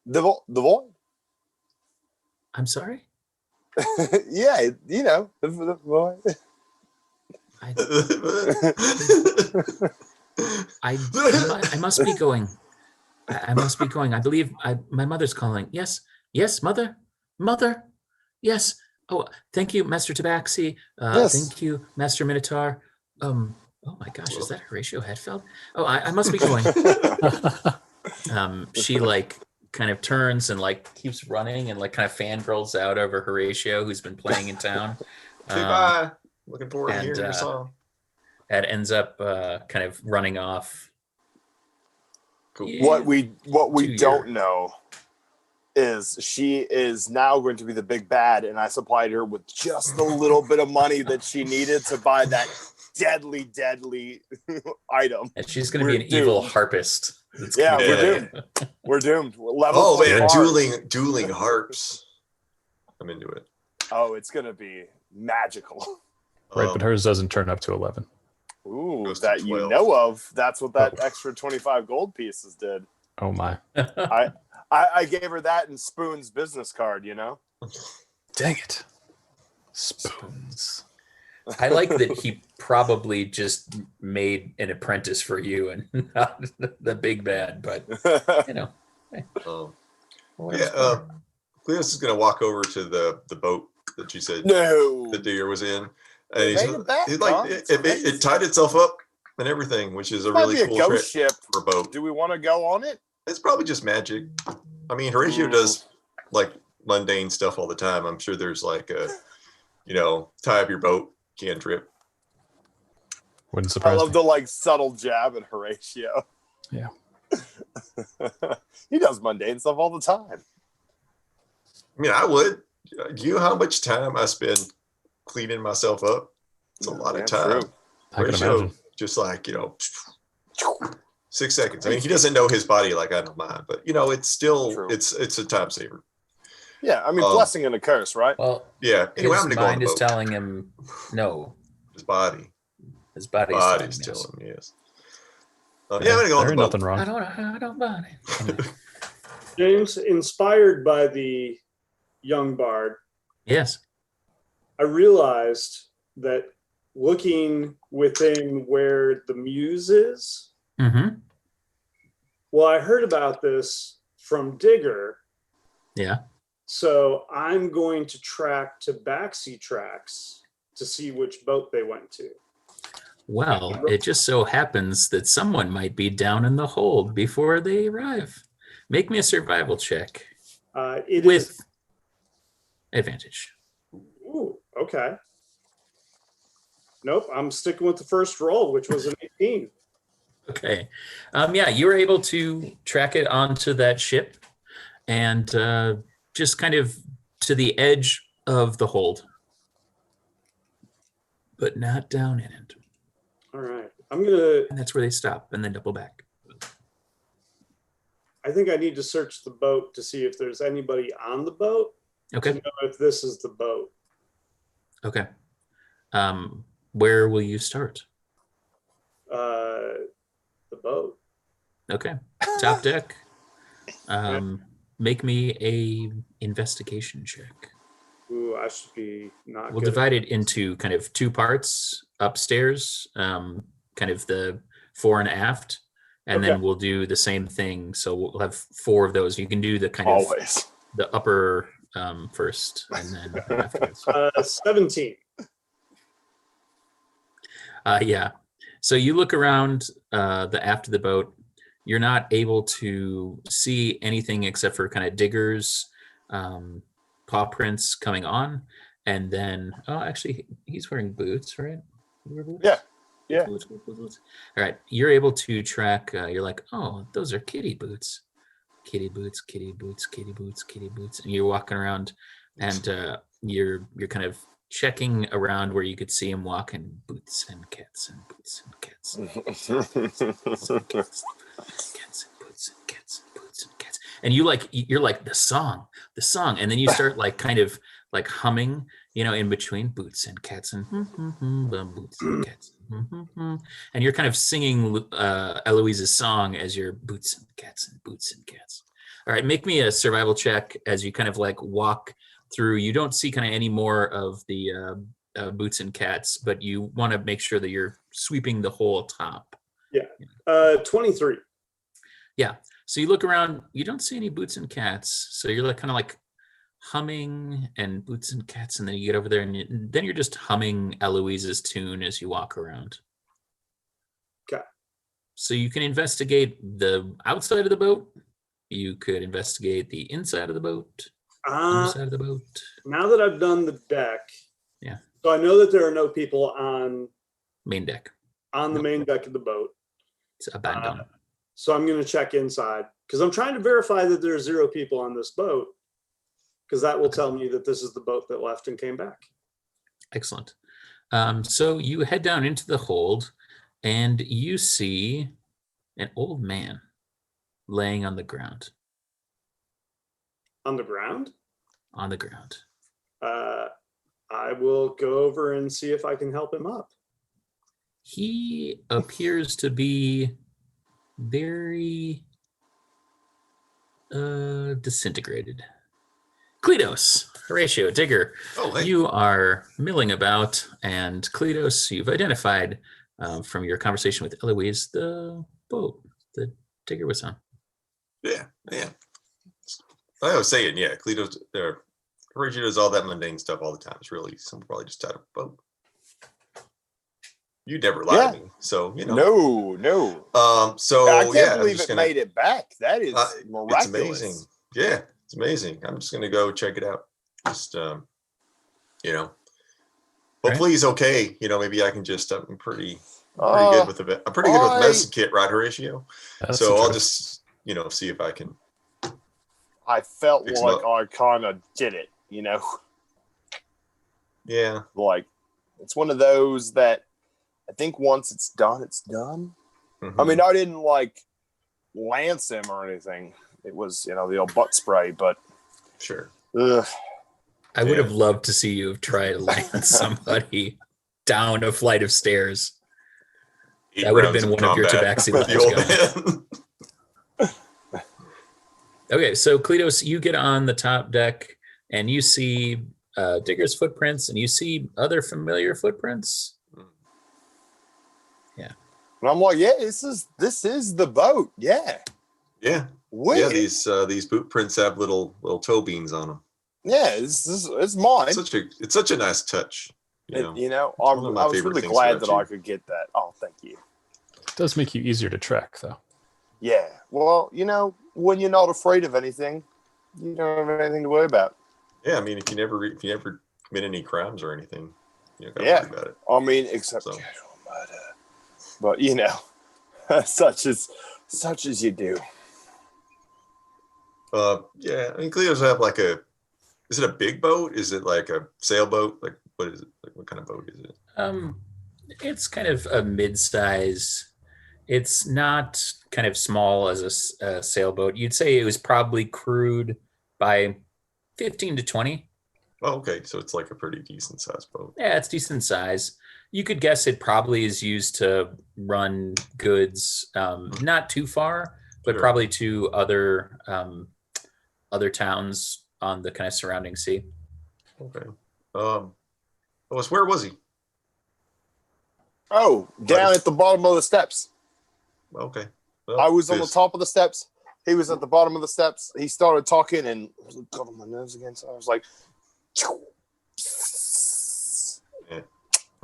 The void. I'm sorry? Yeah, the void. I must be going. I must be going. I believe my mother's calling. Yes, mother. Yes. Oh, thank you, Master Tabaxi. Yes. Thank you, Master Minotaur. Oh my gosh, is that Horatio Hetfeld? Oh, I must be going. She kind of turns and keeps running and kind of fangirls out over Horatio, who's been playing in town. Okay, bye. Looking forward to hearing your song. And ends up kind of running off. Cool. Yeah. What we don't know is she is now going to be the big bad, and I supplied her with just the little bit of money that she needed to buy that deadly item. And she's going to be an evil harpist. We're doomed. Oh man, dueling harps. I'm into it. Oh, it's going to be magical. Right, but hers doesn't turn up to 11. Ooh. goes to that you 12. know of. That's what that extra 25 gold pieces did. Oh my. I gave her that in Spoon's business card, you know? Dang it. Spoons. I like that he probably just made an apprentice for you and not the big bad, but you know. Um, whatever's yeah, better. Cleatos is going to walk over to the boat that you said No. the digger was in. And They he's, made it back, he's like, Tom. It's it amazing. tied itself up and everything, which is a Might really be a cool trick ghost ship. for a boat. Do we want to go on it? It's probably just magic. I mean, Horatio does like mundane stuff all the time. I'm sure there's like a, tie up your boat cantrip. Wouldn't I surprise love me. the like subtle jab at Horatio. Yeah. He does mundane stuff all the time. I mean, I would. You know how much time I spend cleaning myself up? It's a lot of time. True. I can Horatio, imagine. just like, 6 seconds. I mean, he doesn't know his body like I know mine, but it's still, True. it's a time saver. Yeah, I mean, blessing and a curse, right? Well, Yeah. Anyway, I'm his going to go on mind the is boat. telling him no. His body. His body's Body's telling him telling him, yes. Yeah, I'm going to go on There the ain't boat. nothing wrong. I don't buy it. Anyway. James, inspired by the young bard, Yes. I realized that looking within where the muse is, Mm-hmm. well, I heard about this from Digger. Yeah. So I'm going to track Tabaxi tracks to see which boat they went to. Well, it just so happens that someone might be down in the hold before they arrive. Make me a survival check It with is. advantage. Ooh, okay. Nope, I'm sticking with the first roll, which was an 18. Okay. Yeah, you were able to track it onto that ship and just kind of to the edge of the hold, but not down in it. All right. I'm going to, And that's where they stop and then double back. I think I need to search the boat to see if there's anybody on the boat to Okay. know if this is the boat. Okay. Where will you start? The boat. Okay. Top deck. Make me a investigation check. Ooh, I should be not We'll good. divide it into kind of two parts upstairs, kind of the fore and aft, and then Okay. we'll do the same thing. So we'll have 4 of those. You can do the kind of Always. the upper first, and then afterwards. 17. Yeah. So you look around the aft of the boat. You're not able to see anything except for kind of diggers, paw prints coming on, and then actually he's wearing boots, right? You wear boots? Yeah. Yeah. Boots. All right. You're able to track. You're like, oh, those are kitty boots. Kitty boots, kitty boots, kitty boots, kitty boots, and you're walking around, and you're kind of checking around where you could see him walking. Boots and cats and boots and cats. Cats and boots and cats and boots and cats. And you're like the song, and then you start like kind of like humming, in between boots and cats and boots and cats. And you're kind of singing Eloise's song as your boots and cats and boots and cats. All right, make me a survival check as you kind of like walk through. You don't see kind of any more of the boots and cats, but you want to make sure that you're sweeping the whole top. 23. Yeah. So you look around, you don't see any boots and cats. So you're like kind of like humming and boots and cats, and then you get over there and then you're just humming Eloise's tune as you walk around. Okay. So you can investigate the outside of the boat. You could investigate the inside of the boat, underside of the boat. Now that I've done the deck, Yeah. So I know that there are no people on Main deck. the main deck of the boat. It's abandoned. So I'm going to check inside because I'm trying to verify that there are 0 people on this boat, because that will tell me that this is the boat that left and came back. Excellent. So you head down into the hold and you see an old man laying on the ground. On the ground? On the ground. I will go over and see if I can help him up. He appears to be very disintegrated. Kleatos, Horatio, Digger, Oh, hey. you are milling about, and Kleatos, you've identified from your conversation with Eloise the boat that Digger was on. Yeah. I was saying, yeah, Kleatos, Horatio does all that mundane stuff all the time. It's really someone probably just tied up a boat. You never lie Yeah. to me, so you know. No. So I can't yeah, I'm believe just it gonna. made it back. That is It's miraculous. amazing. Yeah, it's amazing. I'm just gonna go check it out. Just you know, hopefully he's okay. You know, maybe I can just. I'm pretty good with the. I'm pretty good with medicine kit, right, Horatio? That's So the I'll truth. just see if I can. I felt Fix 'em like up. I kind of did it, Yeah. like it's one of those that I think once it's done, it's done. Mhm. I mean, I didn't like lance him or anything. It was, the old butt spray, but Sure. ugh. I would Yeah. have loved to see you try to land somebody down a flight of stairs. 8 That would have rounds been one of your combat Tabaxi with the lives old gone. man. Okay, so Kleatos, you get on the top deck and you see Digger's footprints and you see other familiar footprints. And I'm like, yeah, this is the boat. Yeah. Yeah. Wicked. Yeah, these boot prints have little toe beans on them. Yeah, it's mine. It's such a nice touch. You know, I one of my was favorite really things glad about that you. I could get that. Oh, thank you. It does make you easier to track, though. Yeah. Well, when you're not afraid of anything, you don't have anything to worry about. Yeah, I mean, if you never commit any crimes or anything, you don't gotta Yeah. worry about it. I mean, except So. casual murder. But such as you do. Yeah, I mean, Cleos have like is it a big boat? Is it like a sailboat? Like, what is it? Like, what kind of boat is it? It's kind of a mid-size. It's not kind of small as a sailboat. You'd say it was probably crewed by 15 to 20. Oh, okay, so it's like a pretty decent sized boat. Yeah, it's decent size. You could guess it probably is used to run goods, not too far, but Sure. probably to other towns on the kind of surrounding sea. Okay. Where was he? Oh, down at the bottom of the steps. Okay. Well, I was on the this- top of the steps. He was at the bottom of the steps. He started talking and got on my nerves again. So I was like,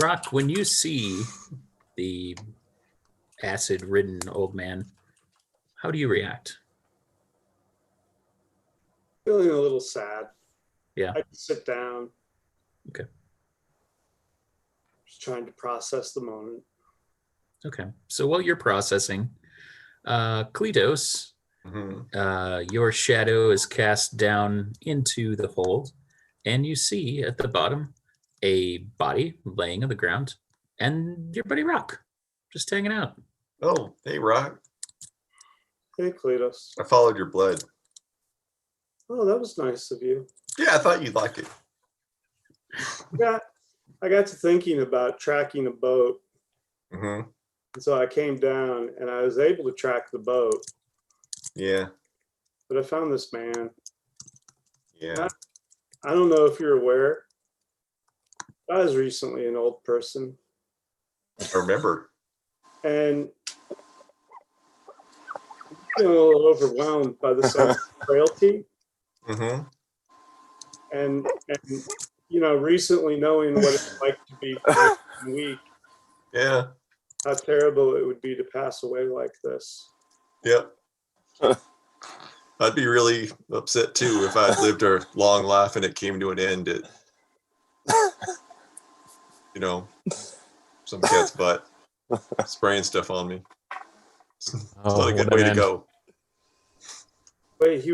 Rock, when you see the acid-ridden old man, how do you react? Feeling a little sad. Yeah. I can sit down. Okay. Just trying to process the moment. Okay. So while you're processing, Kleatos, Mhm. your shadow is cast down into the hold, and you see at the bottom a body laying on the ground, and your buddy Rock just hanging out. Oh, hey, Rock. Hey, Kleatos. I followed your blood. Oh, that was nice of you. Yeah, I thought you'd like it. I got to thinking about tracking a boat. Mm-hmm. And so I came down and I was able to track the boat, Yeah. but I found this man. Yeah. I don't know if you're aware. I was recently an old person. I remember. And feeling a little overwhelmed by the sense of frailty. Mm-hmm. And recently knowing what it's like to be frail and weak, Yeah. how terrible it would be to pass away like this. Yep. I'd be really upset too if I'd lived a long life and it came to an end at, some cat's butt spraying stuff on me. It's not a good way to go. Wait, he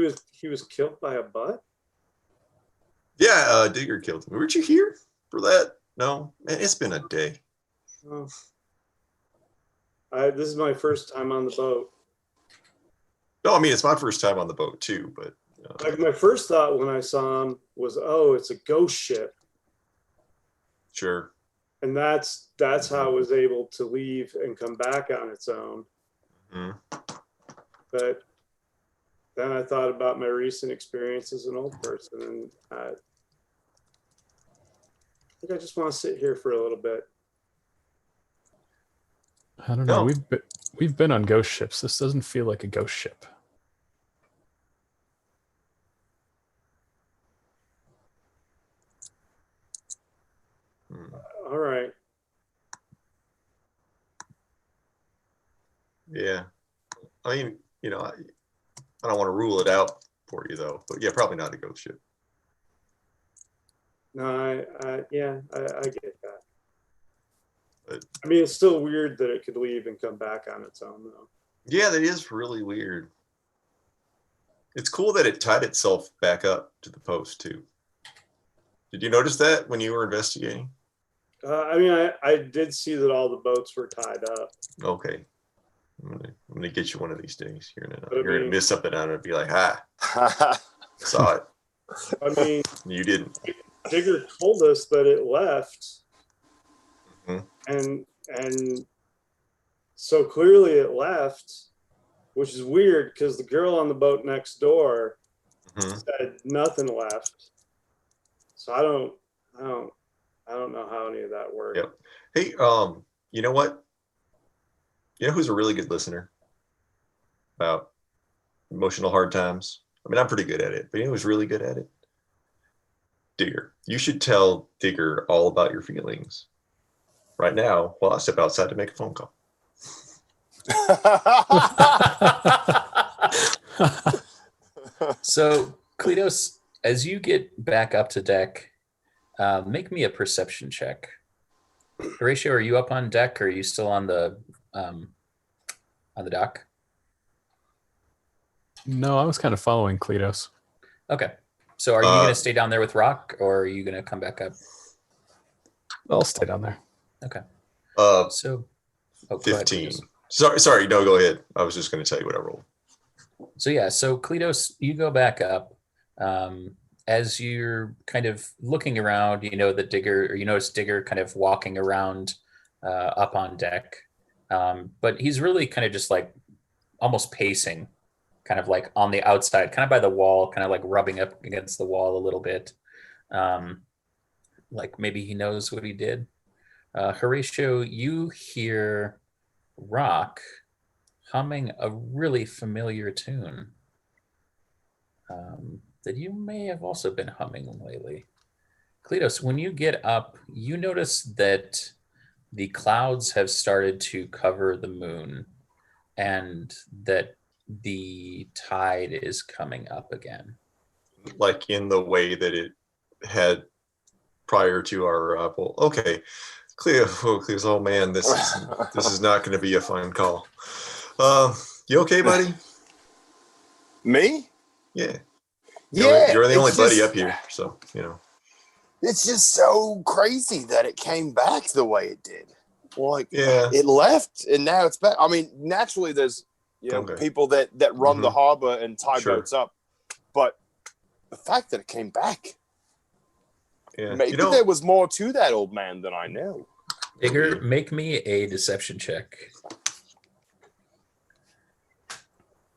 was killed by a butt? Yeah, Digger killed him. Weren't you here for that? No, man, it's been a day. Oh. This is my first time on the boat. No, I mean it's my first time on the boat too, but Like my first thought when I saw him was, oh, it's a ghost ship. sure. And that's how it was able to leave and come back on its own. Mhm. But then I thought about my recent experience as an old person, and I think I just want to sit here for a little bit. I don't know. No. We've been on ghost ships. This doesn't feel like a ghost ship. Hmm. All right. Yeah. I mean, you know, I don't want to rule it out for you though, but yeah, probably not a ghost ship. No, I get that. But I mean, it's still weird that it could leave and come back on its own, though. yeah, that is really weird. It's cool that it tied itself back up to the post too. Did you notice that when you were investigating? I mean, I did see that all the boats were tied up. Okay. I'm gonna get you one of these days. You're But I gonna mean- miss something out and be like, saw it. I mean, You didn't. Digger told us that it left, Mhm. and so clearly it left, which is weird because the girl on the boat next door Mhm. said nothing left. So I don't know how any of that worked. Yep. Hey, you know what? You know who's a really good listener about emotional hard times? I mean, I'm pretty good at it, but you know who's really good at it? Digger. You should tell Digger all about your feelings right now while I step outside to make a phone call. So, Kleatos, as you get back up to deck, make me a perception check. Horatio, are you up on deck or are you still on the dock? No, I was kind of following Kleatos. Okay. So are you going to stay down there with Rock or are you going to come back up? I'll stay down there. Okay. So, go ahead, 15. Kleatos. Sorry, no, go ahead. I was just going to tell you what I rolled. So yeah, so Kleatos, you go back up. As you're kind of looking around, you know that Digger, or you notice Digger kind of walking around up on deck. But he's really kind of just like almost pacing, kind of like on the outside, kind of by the wall, kind of like rubbing up against the wall a little bit. Like maybe he knows what he did. Horatio, you hear Rock humming a really familiar tune that you may have also been humming lately. Kleatos, when you get up, you notice that the clouds have started to cover the moon and that the tide is coming up again. Like in the way that it had prior to our arrival. Okay. Cleo's, oh man, this is not going to be a fun call. You okay, buddy? Me? Yeah. Yeah. You're the only it's buddy just- up here, so you know. It's just so crazy that it came back the way it did. Like, Yeah. it left and now it's back. I mean, naturally, there's Okay. people that run the harbor and tie Sure. boats up, but the fact that it came back, Yeah. maybe there was more to that old man than I know. Digger, make me a deception check.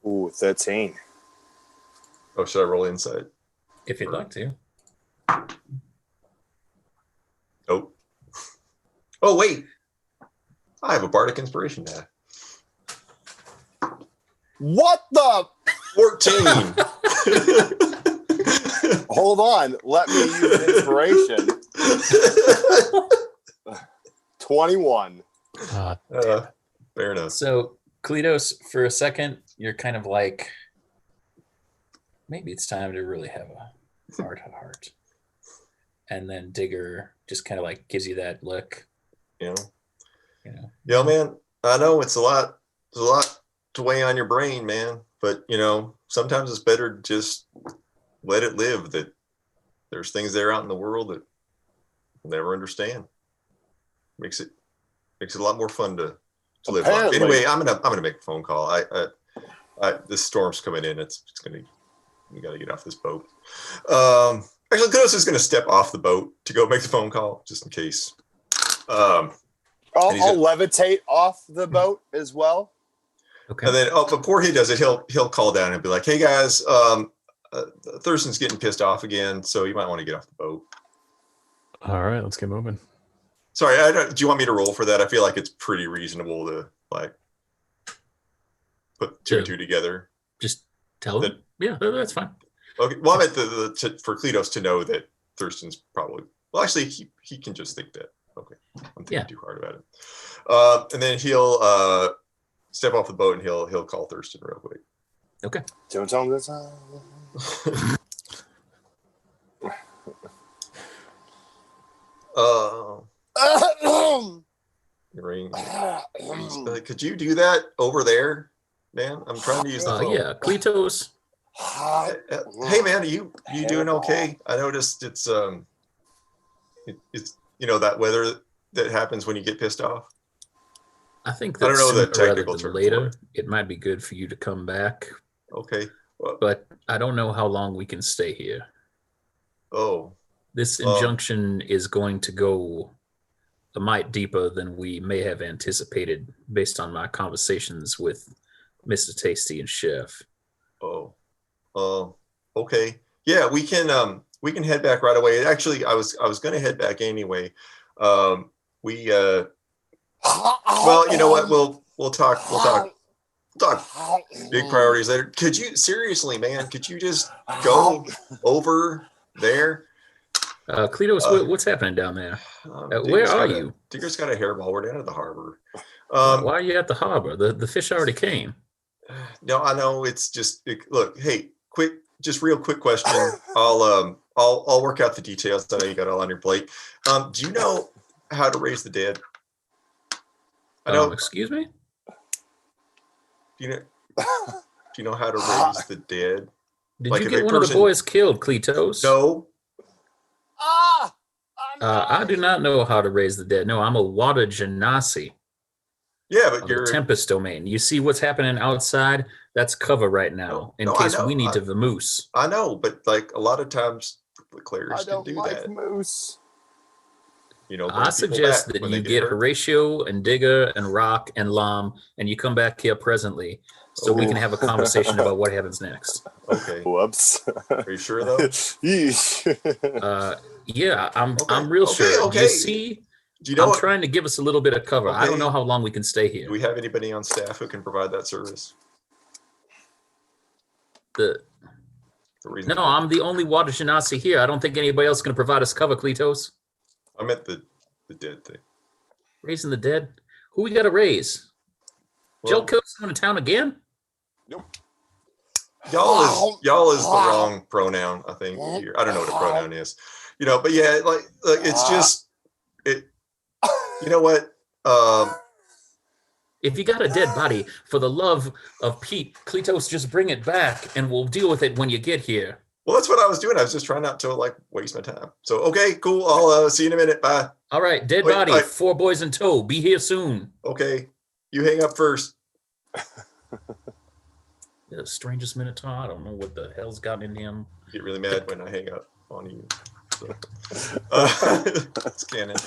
Ooh, 13. Oh, should I roll inside? If you'd like to. Nope. Oh, wait. I have a bardic inspiration now. What the? 14. Hold on. Let me use inspiration. 21. Fair enough. So, Kleatos, for a second, you're kind of like, maybe it's time to really have a heart-to-heart. And then Digger just kind of like gives you that look. You know? You know. Yeah, man. I know it's a lot to weigh on your brain, man. But you know, sometimes it's better to just let it live. That there's things there out in the world that we'll never understand. Makes it a lot more fun to live on. Apparently. Anyway, I'm gonna make a phone call. This storm's coming in. We gotta get off this boat. Actually, Kleatos is gonna step off the boat to go make the phone call just in case. And he's I'll levitate off the boat as well. Okay. And then before he does it, he'll call down and be like, "Hey guys, Thurston's getting pissed off again, so you might want to get off the boat." All right, let's get moving. Sorry, do you want me to roll for that? I feel like it's pretty reasonable to like put two and two together. Just tell them. Yeah, that's fine. Okay. Well, I meant for Kleatos to know that Thurston's probably. Well, actually, he can just think that. Okay, I'm thinking too hard about it. And then he'll step off the boat and he'll call Thurston real quick. Okay. Don't tell him this. Ring. Could you do that over there, man? I'm trying to use the phone. Yeah, Kleatos. Hey, man, are you doing okay? I noticed it's that weather that happens when you get pissed off. I think that I don't know the sooner technical rather than term later, for it might be good for you to come back. Okay. Well, But I don't know how long we can stay here. oh. This injunction is going to go a mite deeper than we may have anticipated based on my conversations with Mr. Tasty and Chef. Okay. Yeah, we can head back right away. Actually, I was going to head back anyway. Well, you know what? We'll talk big priorities later. Could you seriously, man? Could you just go over there? Kleatos, what's happening down there? Where are you? Digger's got a hairball. We're down at the harbor. Why are you at the harbor? The fish already came. No, I know. It's just look. Hey, real quick question. I'll work out the details. I know you got all on your plate. Do you know how to raise the dead? I know. Excuse me? Do you know how to raise the dead? Did you get one of the boys killed, Kleatos? No. I do not know how to raise the dead. No, I'm a water genasi. Yeah, but you're the Tempest domain. You see what's happening outside? That's cover right now in case we need to vamoose. I know, but like a lot of times the clerics can do that. Moose. I suggest that you get Horatio and Digger and Rock and Lam, and you come back here presently so we can have a conversation about what happens next. Okay. Whoops. Are you sure though? Yeah, I'm real sure. Okay. You see, I'm trying to give us a little bit of cover. Okay. I don't know how long we can stay here. Do we have anybody on staff who can provide that service? No, I'm the only water genasi here. I don't think anybody else can provide us cover, Kleatos. I meant the dead thing. Raising the dead? Who we got to raise? Joe killed someone in town again? Nope. Y'all is the wrong pronoun, I think. Here. I don't know what a pronoun is. But yeah, like it's just it. You know what? If you got a dead body, for the love of Pete, Kleatos, just bring it back, and we'll deal with it when you get here. Well, that's what I was doing. I was just trying not to waste my time. So okay, cool. I'll see you in a minute. Bye. All right, dead body, 4 boys in tow. Be here soon. Okay, you hang up first. The strangest Minotaur. I don't know what the hell's gotten in him. You get really mad when I hang up on you. So. That's canon.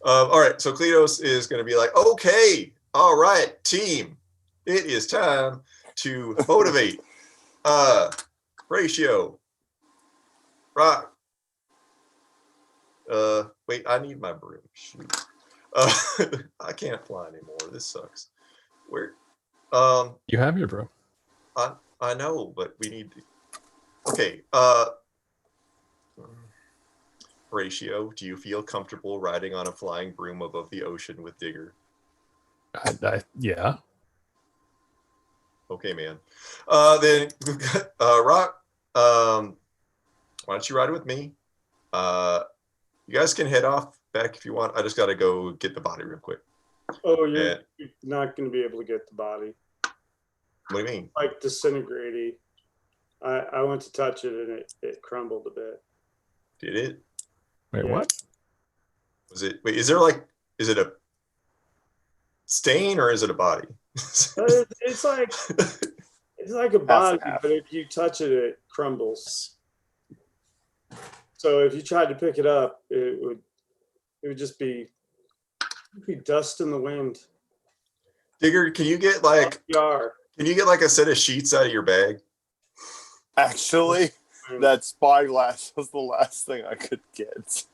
All right, so Kleatos is going to be like, okay, all right, team, it is time to motivate. Ratio. Rock. Wait, I need my broom. Shoot. I can't fly anymore. This sucks. Where? You have your broom. I know, but we need to. Okay. Ratio, do you feel comfortable riding on a flying broom above the ocean with Digger? Yeah. Okay, man. Then we've got Rock. Why don't you ride with me? You guys can head off back if you want. I just got to go get the body real quick. Oh, you're not going to be able to get the body. What do you mean? Like disintegrating. I went to touch it and it crumbled a bit. Did it? Wait, what? Was it? Wait, is it a stain or is it a body? It's like a body, but if you touch it, it crumbles. So if you tried to pick it up, it would just be Be dust in the wind. Digger, can you get like Yar. a set of sheets out of your bag? Actually, that spyglass was the last thing I could get.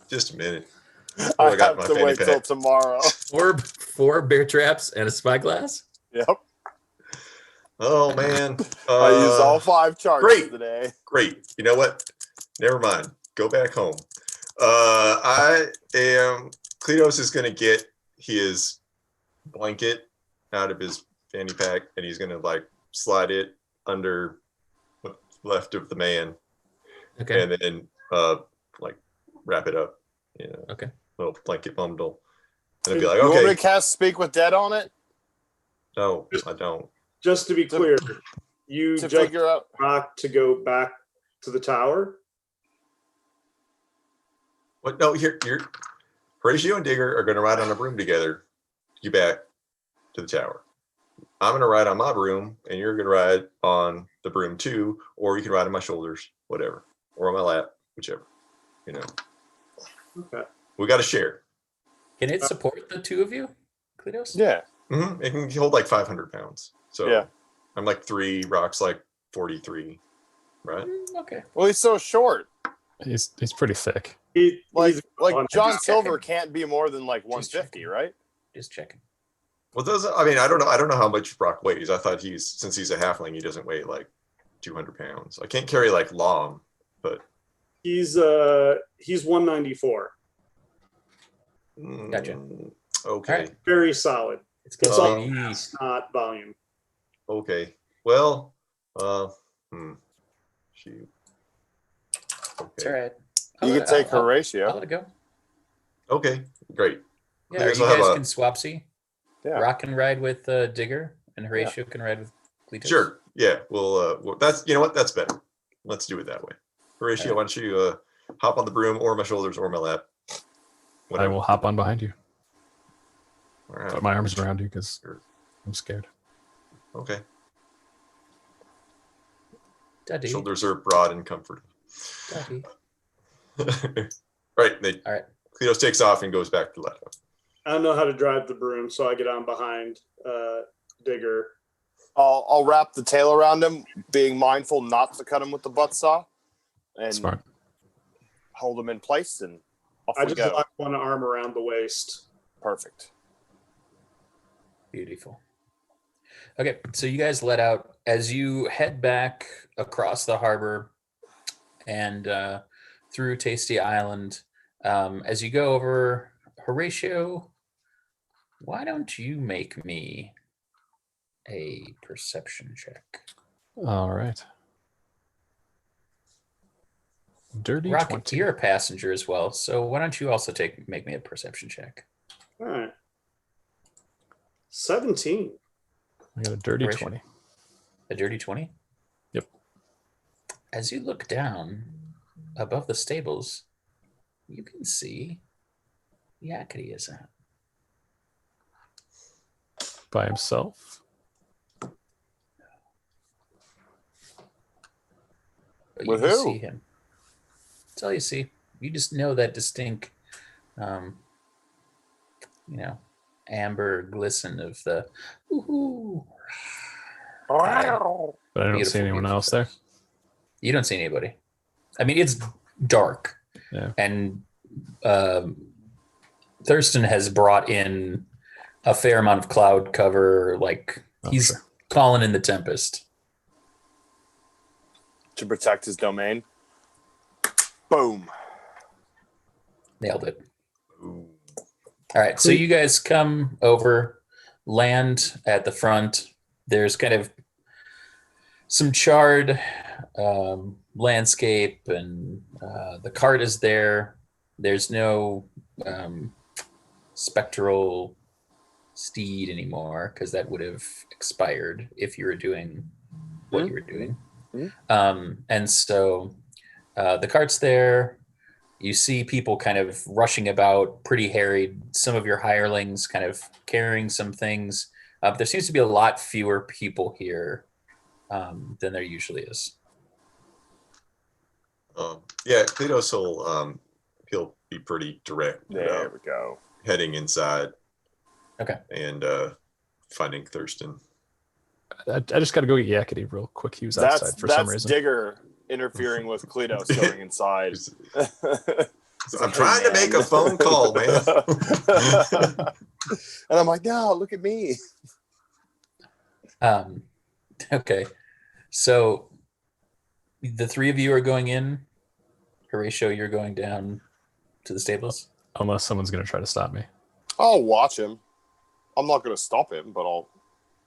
Just a minute. I I got have my to fanny wait till pack. tomorrow. Four bear traps and a spyglass. Yep. Oh man. I used all 5 charges great. today. Great. You know what? Never mind. Go back home. Kleatos is gonna get his blanket out of his fanny pack and he's gonna like slide it under what's left of the man. Okay. And then like wrap it up. Okay. Little blanket bundle. And be You like, want me okay. to cast Speak with Dead on it No, I don't. Just to be clear, you to just figure out? rock to go back to the tower. What? No, here, Horatio and Digger are going to ride on a broom together. You back to the tower. I'm going to ride on my broom, and you're going to ride on the broom too, or you can ride on my shoulders, whatever, or on my lap, whichever. Okay. We got to share. Can it support the 2 of you, Kleatos? Yeah. It can hold like 500 pounds. So Yeah. I'm like 3, Rock's like 43, right? Okay. Well, he's so short. He's pretty thick. He's Like on- John just Silver checking. can't be more than like Just 150, checking. right? Just checking. Well, I don't know how much Rock weighs. I thought since he's a halfling, he doesn't weigh like 200 pounds. I can't carry like Lom, but he's 194. Gotcha. Okay. All right. Very solid. It's It's good. all baby. mass, not volume. Okay. Well, shoot. It's all Okay. right. You can take I'll Horatio. let it go. Okay. Great. Yeah, You or guys you will have guys a- can swapsy. Yeah. Rock can ride with Digger, and Horatio can ride with Kleatos. Sure. Yeah. That's, you know what? That's better. Let's do it that way. Horatio, All why don't you hop on the broom or my shoulders or my lap? I will hop on behind you. All right. Put my arms around you because Sure. I'm scared. Okay. Daddy. Shoulders are broad and comfortable. Daddy. Right. All right. Kleatos takes off and goes back to Leto. I don't know how to drive the broom, so I get on behind Digger. I'll wrap the tail around him, being mindful not to cut him with the butt saw, and Smart. hold him in place, and off I we just go. lock one arm around the waist. Perfect. Beautiful. Okay, so you guys let out as you head back across the harbor and through Tasty Island. As you go over, Horatio, why don't you make me a perception check? All right. Dirty Rocket, 20. you're a passenger as well, so why don't you also make me a perception check? All right. 17. I got a dirty Horatio. 20. A dirty 20? Yep. As you look down above the stables, you can see Yakety is out. By himself. But With you can who? see him. That's all you see. You just know that distinct, amber glisten of the woohoo. But I don't Beautiful, see anyone beautiful else there. things. You don't see anybody. I mean, it's dark. Yeah. And Thurston has brought in a fair amount of cloud cover. Like Oh, he's sure. calling in the tempest. To protect his domain. Boom. Nailed it. Ooh. All right, so you guys come over, land at the front. There's kind of some charred landscape, and the cart is there. There's no spectral steed anymore because that would have expired if you were doing what you were doing. And so the cart's there. You see people kind of rushing about, pretty harried. Some of your hirelings kind of carrying some things. But there seems to be a lot fewer people here than there usually is. Yeah, Kleatos will he'll be pretty direct There about we go. heading inside. Okay. And finding Thurston. I just got to go get Yakety real quick. He was outside for some reason. Digger interfering with Kleatos going inside. I'm trying to make a phone call, man. And I'm like, no, look at me. Okay. So the three of you are going in. Horatio, you're going down to the stables. Unless someone's going to try to stop me. I'll watch him. I'm not going to stop him, but I'll.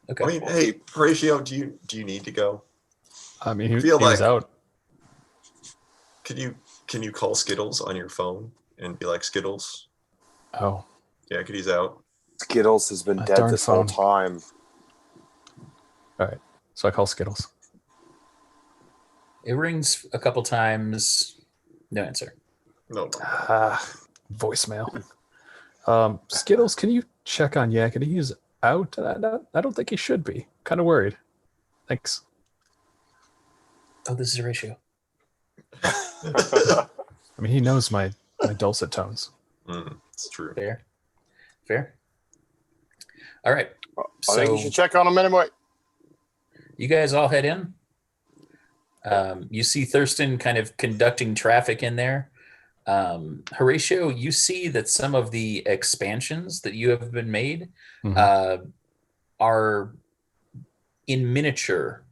Okay. I mean, hey, Horatio, do you need to go? I mean, he Feel was like- out. Can you call Skittles on your phone and be like, Skittles? Oh, Yeah, he's out. Skittles has been A dead darn this whole phone. time. all right. So I call Skittles. It rings a couple times. No answer. No. Voicemail. Skittles, can you check on Yakety? He's out. I don't think he should be. Kind of worried. Thanks. Oh, this is Horatio. I mean, he knows my dulcet tones. It's true. Fair. All right. I think you So should check on him anyway. you guys all head in. You see Thurston kind of conducting traffic in there. Horatio, you see that some of the expansions that you have been made are in miniature,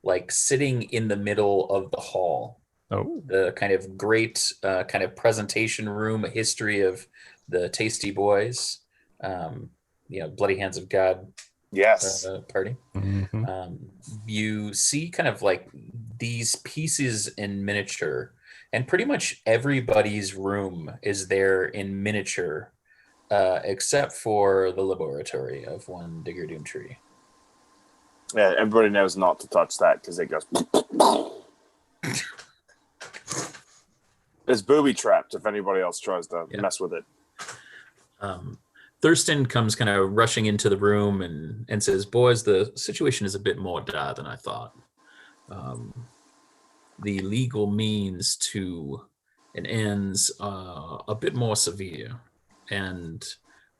like sitting in the middle of the hall. Oh, The kind of great kind of presentation room, a history of the Tasty Boys, Bloody Hands of God Yes. party. mhm. You see kind of like these pieces in miniature, and pretty much everybody's room is there in miniature, except for the laboratory of one Digger Doomtree. Yeah, everybody knows not to touch that because it goes. It's booby trapped if anybody else tries to mess with it. Thurston comes kind of rushing into the room and says, "Boys, the situation is a bit more dire than I thought. The legal means to and ends a bit more severe, and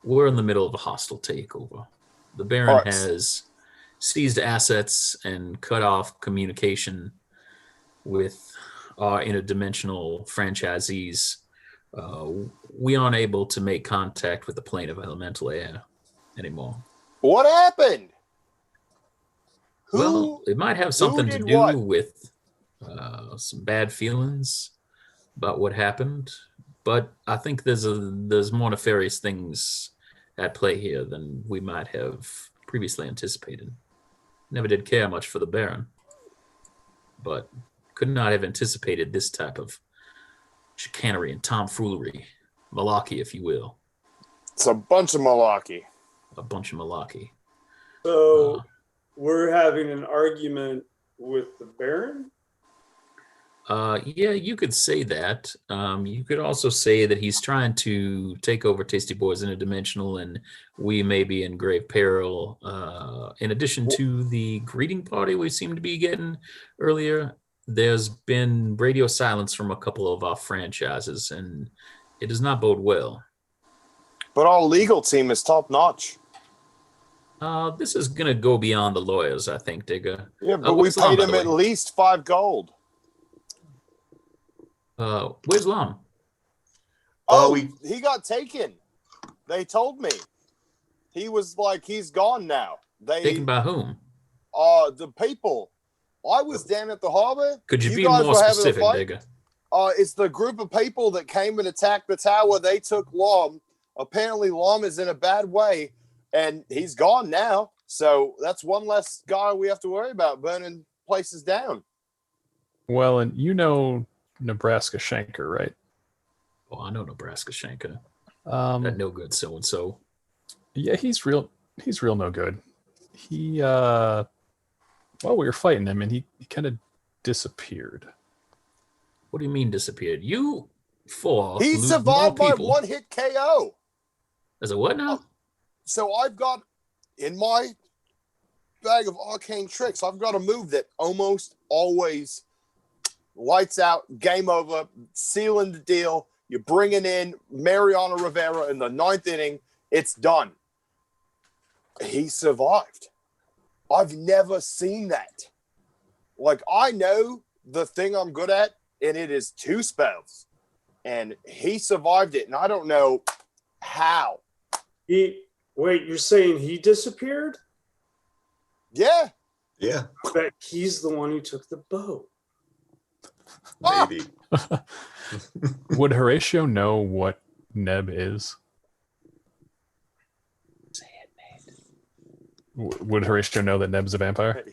we're in the middle of a hostile takeover. The Baron Alright. has seized assets and cut off communication with our interdimensional franchisees. We aren't able to make contact with the plane of elemental air anymore. What happened? Well, it might have something to did do what? with some bad feelings about what happened, but I think there's more nefarious things at play here than we might have previously anticipated. Never did care much for the Baron, but could not have anticipated this type of chicanery and tomfoolery, malarkey, if you will. It's a bunch of malarkey. A bunch of malarkey. So we're having an argument with the Baron? Yeah, you could say that. You could also say that he's trying to take over Tasty Boys Interdimensional, and we may be in grave peril. In addition to the greeting party we seem to be getting earlier, there's been radio silence from a couple of our franchises, and it does not bode well. But our legal team is top notch. This is going to go beyond the lawyers, I think, Digger. Yeah, but we where's Lon, paid by him the at way? least 5 gold. Where's Lon? He got taken. They told me. He was like, he's gone now. Taken by whom? The people. I was down at the harbor. Could you be guys more were having a specific, fight. Digger? It's the group of people that came and attacked the tower. They took Lom. Apparently, Lom is in a bad way, and he's gone now. So that's one less guy we have to worry about burning places down. Well, and you know Nebraska Shanker, right? Oh, I know Nebraska Shanker. Um, That no good so and so. yeah, he's real no good. He well, we were fighting him and he kind of disappeared. What do you mean disappeared? You four He lose survived more by people. one hit KO. As a what now? So I've got in my bag of arcane tricks, I've got a move that almost always lights out, game over, sealing the deal. You're bringing in Mariano Rivera in the 9th inning. It's done. He survived. I've never seen that. Like, I know the thing I'm good at, and it is 2 spells. And he survived it, and I don't know how. Wait, you're saying he disappeared? Yeah. Yeah, But he's the one who took the boat. maybe. Would Horatio know what Neb is? Say it, Nate. Would Horatio know that Neb's a vampire?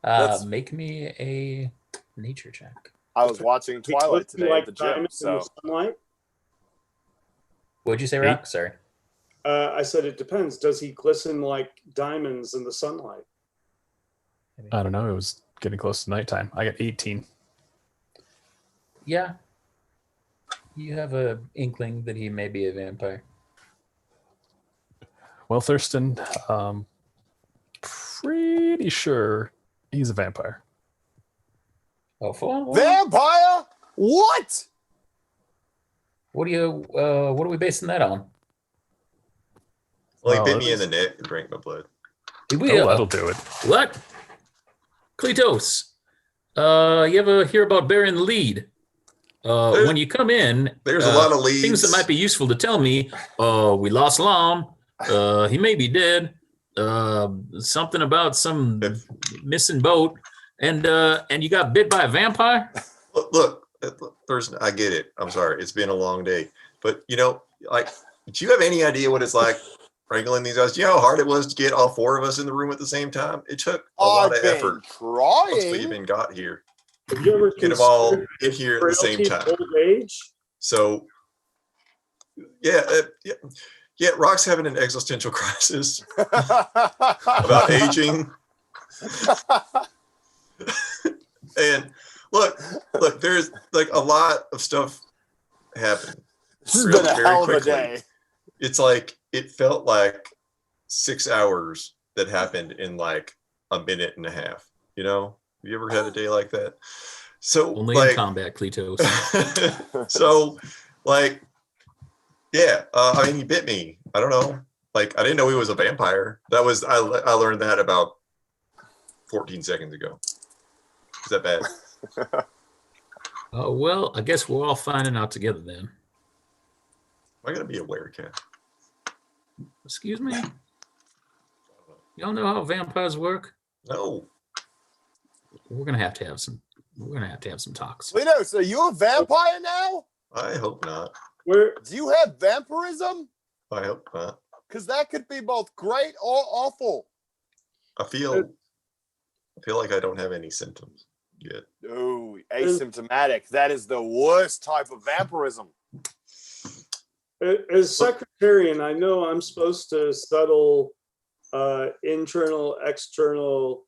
That's- Make me a nature check. I was watching He Twilight looked today like at the gym, diamonds in so the sunlight. What'd you say, 8? Rock? Sorry. I said it depends. Does he glisten like diamonds in the sunlight? I don't know. It was getting close to nighttime. I got 18. Yeah. You have a inkling that he may be a vampire. Well, Thurston, pretty sure he's a vampire. Oh, for vampire? What? what are we basing that on? Well, he Well, bit it me in was- the neck and drank my blood. Oh, that'll do it. What? Kleatos, you ever hear about burying the lead? There's- When you come in, There's a lot of leads. things that might be useful to tell me. We lost Lam. He may be dead. Something about some missing boat, and you got bit by a vampire. Look, Thurston, I get it. I'm sorry. It's been a long day. But, like, do you have any idea what it's like wrangling these guys? Do you know how hard it was to get all 4 of us in the room at the same time? It took a lot I've of been effort once we trying. even got here. Have you ever Get them all considered in here at the same frailty time. of old age? So, yeah, Rock's having an existential crisis about aging. And look, there's like a lot of stuff happened. This has Real- been a very hell of a quickly. day. It's like it felt like 6 hours that happened in like a minute and a half. Have you ever had a day like that? So Only like, in combat, Kleatos. so like, yeah, I mean, he bit me. I don't know. Like, I didn't know he was a vampire. I learned that about 14 seconds ago. Is that bad? Well, I guess we're all finding out together then. Am I gonna be a werecat? Excuse me? Y'all know how vampires work? No. We're gonna have to have some. We're gonna have to have some talks. Kleatos, are you a vampire now? I hope not. Where Do you have vampirism? I hope not. Because that could be both great or awful. I feel like I don't have any symptoms yet. Ooh, asymptomatic. That is the worst type of vampirism. as secretarian, I know I'm supposed to settle internal, external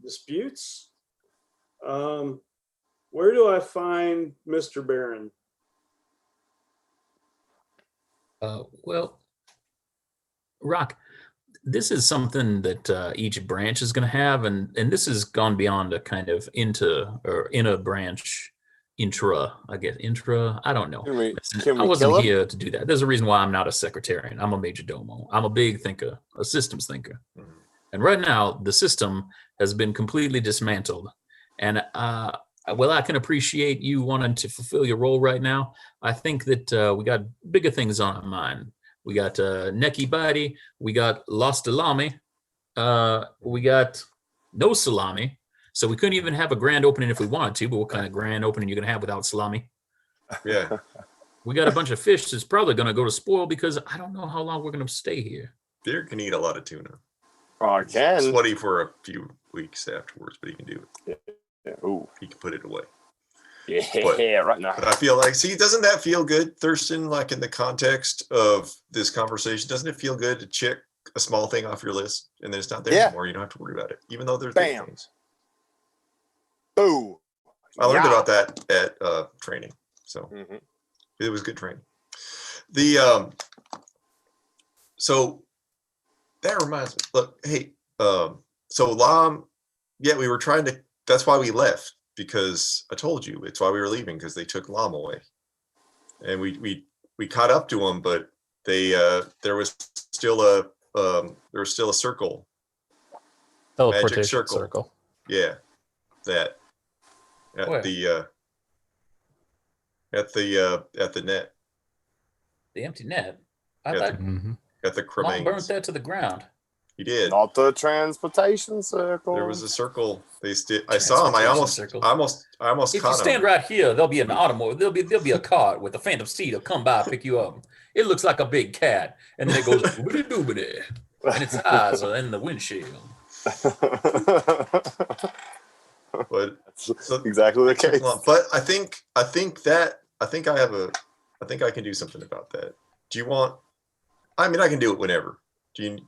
disputes. Where do I find Mr. Barron? Well, Rock, this is something that each branch is going to have, and this has gone beyond a kind of in a branch intra. I don't know. Can I we wasn't kill him? here to do that. There's a reason why I'm not a secretarian. I'm a major domo. I'm a big thinker, a systems thinker. Mhm. And right now, the system has been completely dismantled. And while I can appreciate you wanting to fulfill your role right now, I think that we got bigger things on our mind. We got Neki Badi, we got Lost Salami, we got no salami. So we couldn't even have a grand opening if we wanted to, but what kind of grand opening you're going to have without salami? Yeah. We got a bunch of fish that's probably going to go to spoil because I don't know how long we're going to stay here. Deer can eat a lot of tuna. I can. Sweaty for a few weeks afterwards, but he can do it. Yeah, ooh. He can put it away. Yeah, right now. But I feel like, see, doesn't that feel good, Thurston? Like in the context of this conversation, doesn't it feel good to check a small thing off your list and then it's not there Yeah. anymore? You don't have to worry about it, even though there's big Bam. things. Ooh. I learned Yeah. about that at training, so Mhm. it was good training. The so that reminds me. Look, hey, so Lam, yeah, we were trying to. That's why we left. because I told you it's why we were leaving, because they took Lam away, and we caught up to them, but they there was still a circle, Teleportation circle. circle. yeah, that Where? at the net, The empty net. I Yeah, thought Mhm. at the Mom burnt cremains. that to the ground. He did. Not the transportation circle. There was a circle. I saw him. I Transportation almost circle. If If you stand right here, there'll be an automobile. There'll be a car with a phantom seat. It'll come by, pick you up. It looks like a big cat, and then it goes doobity doobity, and its eyes are in the windshield. But That's exactly the case. But I think I can do something about that. Do you want? I mean, I can do it whenever. Do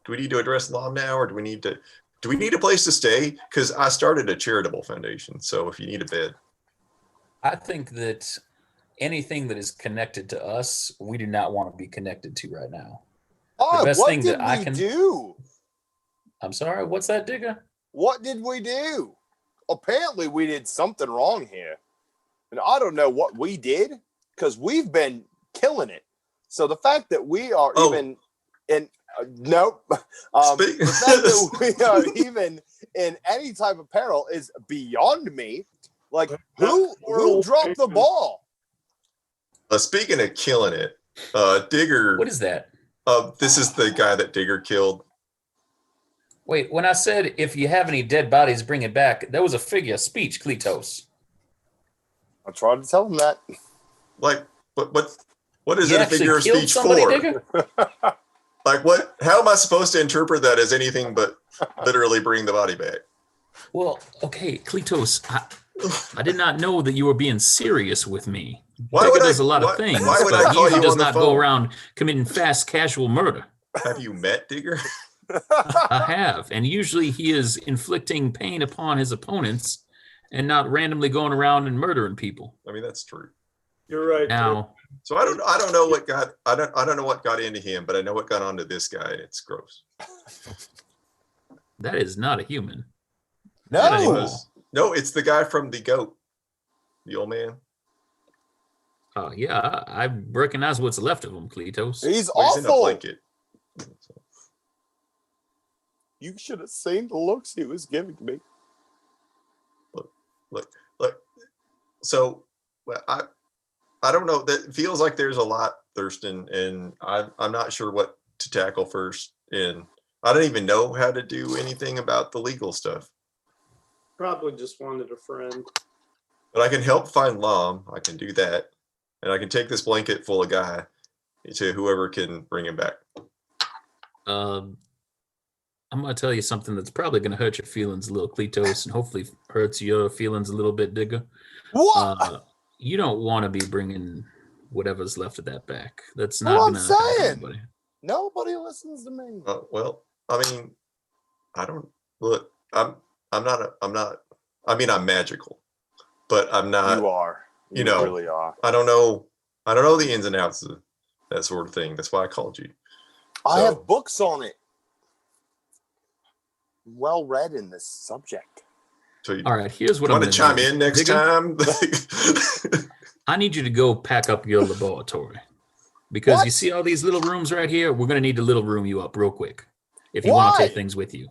we need to address Lam now, or do we need a place to stay? Because I started a charitable foundation. So if you need a bed, I think that anything that is connected to us, we do not want to be connected to right now. Oh, best what thing did that I we can- do? I'm sorry, what's that, Digger? What did we do? Apparently, we did something wrong here. And I don't know what we did, because we've been killing it. So the fact that we are even in nope. The fact that we are even in any type of peril is beyond me. Like, who dropped the ball? speaking of killing it, Digger. What is that? This is the guy that Digger killed. Wait, when I said if you have any dead bodies, bring it back, that was a figure of speech, Kleatos. I tried to tell him that. Like, what is You it a actually figure of killed speech somebody, for? Digger? Like, what? How am I supposed to interpret that as anything but literally bring the body back? Well, okay, Kleatos, I did not know that you were being serious with me. Why Digger would does a lot of things, why would I but he call usually you does on the not go phone? around committing fast, casual murder. Have you met Digger? I have, and usually he is inflicting pain upon his opponents and not randomly going around and murdering people. I mean, that's true. You're right. Now, So I don't know what got into him, but I know what got onto this guy. It's gross. that is not a human. No. Not anymore. No, it's the guy from the goat, the old man. Oh yeah, I recognize what's left of him, Kleatos. He's Well, he's in a awful. blanket. You should have seen the looks he was giving me. Look. So I don't know. That feels like there's a lot, Thurston, and I'm not sure what to tackle first. And I don't even know how to do anything about the legal stuff. Probably just wanted a friend. But I can help find Lam. I can do that, and I can take this blanket full of guy to whoever can bring him back. I'm going to tell you something that's probably going to hurt your feelings a little, Kleatos, and hopefully hurts your feelings a little bit, Digger. What? You don't want to be bringing whatever's left of that back. That's not Well, I'm going to help saying. anybody. Nobody listens to me. Well, I mean, I don't look. I'm magical, but I'm not. You are. You know, really are. I don't know the ins and outs of that sort of thing. That's why I called you. I So- have books on it. Well read in this subject. So you All right, here's what I'm want to going chime in next Digger, time? I need you to go pack up your laboratory. Because you What? see all these little rooms right here? We're going to need to little room you up real quick if you want to Why? take things with you.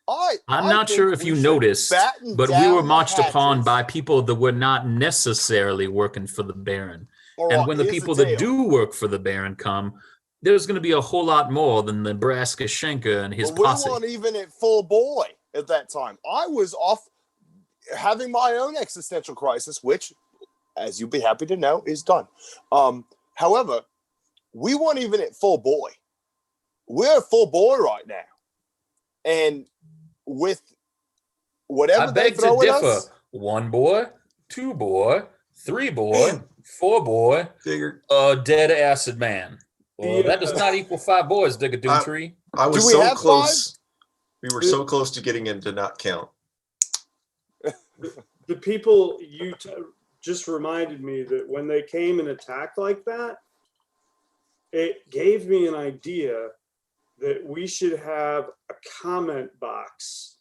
I'm not sure if you noticed, but we were marched upon by people that were not necessarily working for the Baron. And when the people that do work for the Baron come, there's going to be a whole lot more than Nebraska Schenker and his posse. We weren't even at full boy at that time. I was off having my own existential crisis, which, as you'd be happy to know, is done. However, we weren't even at full boy. We're at full boy right now. And with whatever I they beg to throw at differ. us, 1 boy, 2 boy, 3 boy, 4 boy, Digger, a dead acid man. Well, that does Yeah. not equal 5 boys, Digger Doomtree. I was Do we so have close. We were so close to getting him to not count. The people just reminded me that when they came and attacked like that, it gave me an idea that we should have a comment box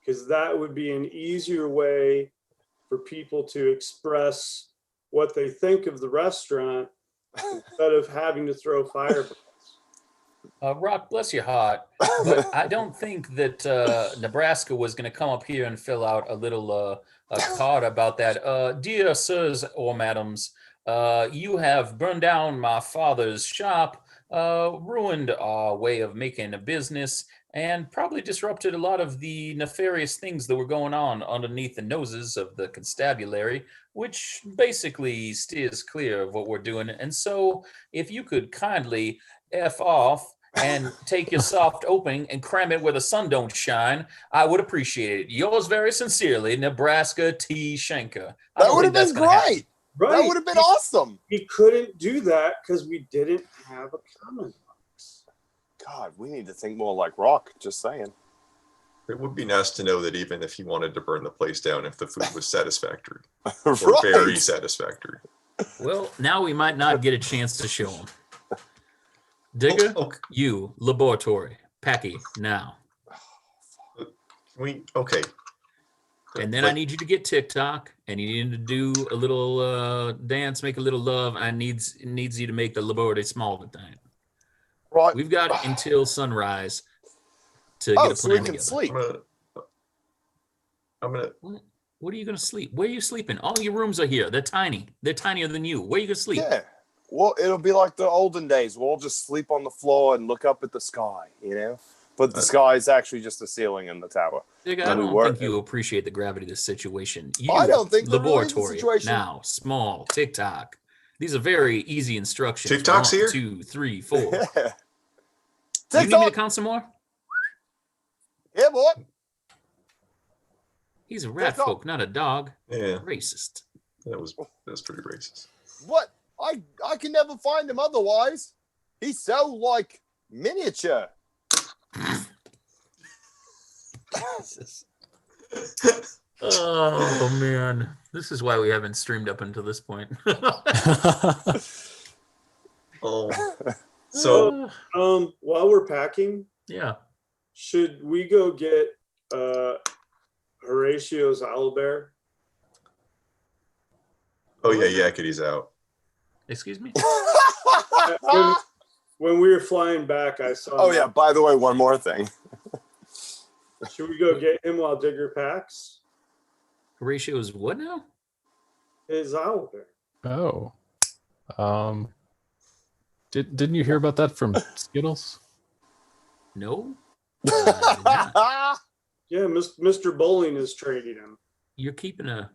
because that would be an easier way for people to express what they think of the restaurant instead of having to throw fireballs. Rock, bless your heart, but I don't think that Nebraska was going to come up here and fill out a little a card about that. Dear sirs or madams, you have burned down my father's shop, ruined our way of making a business, and probably disrupted a lot of the nefarious things that were going on underneath the noses of the constabulary, which basically steers clear of what we're doing. And so if you could kindly F off and take your soft opening and cram it where the sun don't shine, I would appreciate it. Yours very sincerely, Nebraska T. Schenker. I That don't would think have that's been gonna happen. great. Right. That would have been awesome. We couldn't do that because we didn't have a comment box. God, we need to think more like Rock. Just saying. It would be nice to know that even if he wanted to burn the place down, if the food was satisfactory or Right. very satisfactory. Well, now we might not get a chance to show him. Digger, Okay. you, laboratory, Packy, now. Okay. And then I need you to get TikTok, and you need to do a little dance, make a little love. I needs you to make the laboratory small tonight. Right. We've got until sunrise to get a So we plan can together. sleep. I'm gonna What are you going to sleep? Where are you sleeping? All your rooms are here. They're tiny. They're tinier than you. Where are you going to sleep? Yeah. Well, it'll be like the olden days. We'll just sleep on the floor and look up at the sky, you know? But the sky is actually just a ceiling in the tower. Digga, I And we don't work- think you appreciate the gravity of this situation. You, I don't think there really is a laboratory situation. now, small, TikTok. These are very easy instructions. TikTok's 1, here? 2, 3, 4. Yeah. You need me to TikTok. count some more? Yeah, boy. He's a rat TikTok. folk, not a dog. yeah, Racist. that's pretty racist. What? I can never find him otherwise. He's so, like, miniature. Jesus. Oh man, this is why we haven't streamed up until this point. Oh, so While we're packing, Yeah. should we go get Horatio's owlbear? oh yeah, Yakity's out. Excuse me. When we were flying back, I saw. Oh, yeah. By the way, one more thing. Should we go get him while Digger packs Horatio is what now? his owlbear? Oh. Didn't you hear about that from Skittles? No. I did not. Yeah, Mr. Bowling is trading him. You're keeping a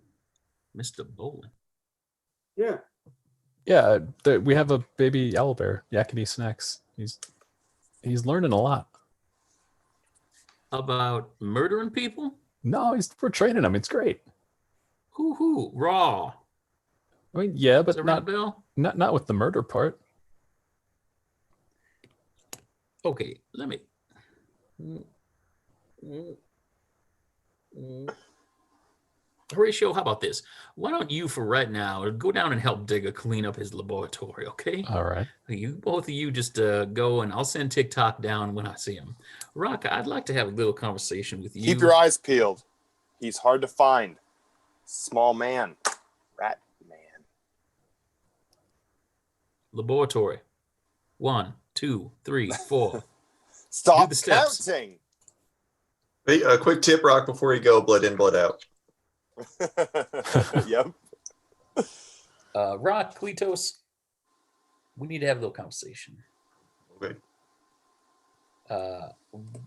Mr. Bowling. Yeah. Yeah, we have a baby owlbear, Yakety Snacks. He's learning a lot. About murdering people? No, we're training him. It's great. Who? Raw. I mean, yeah, Does but that ring a bell? not with the murder part. Okay, let me. Horatio, how about this? Why don't you, for right now, go down and help Digger clean up his laboratory, okay? All right. Both of you just go, and I'll send TikTok down when I see him. Rock, I'd like to have a little conversation with you. Keep your eyes peeled. He's hard to find. Small man. Rat man. Laboratory. 1, 2, 3, 4. Stop the steps. counting. Hey, a quick tip, Rock, before you go: blood in, blood out. Yep. Rock, Kleatos, we need to have a little conversation. Okay.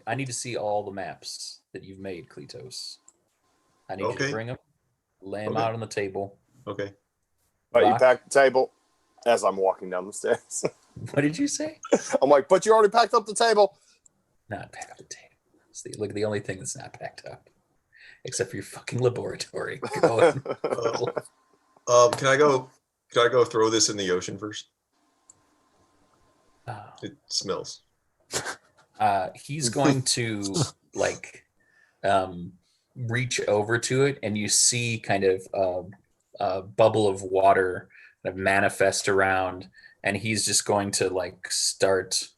I need to see all the maps that you've made, Kleatos. I need you Okay. to bring them, lay them Okay. out on the table. Okay. But you Rock. packed the table as I'm walking down the stairs. What did you say? I'm like, but you already packed up the table. Not packed up the table. Look at the only thing that's not packed up, except for your fucking laboratory. Go ahead. Can I go throw this in the ocean first? Oh. It smells. He's going to reach over to it, and you see kind of a bubble of water kind of manifest around, and he's just going to start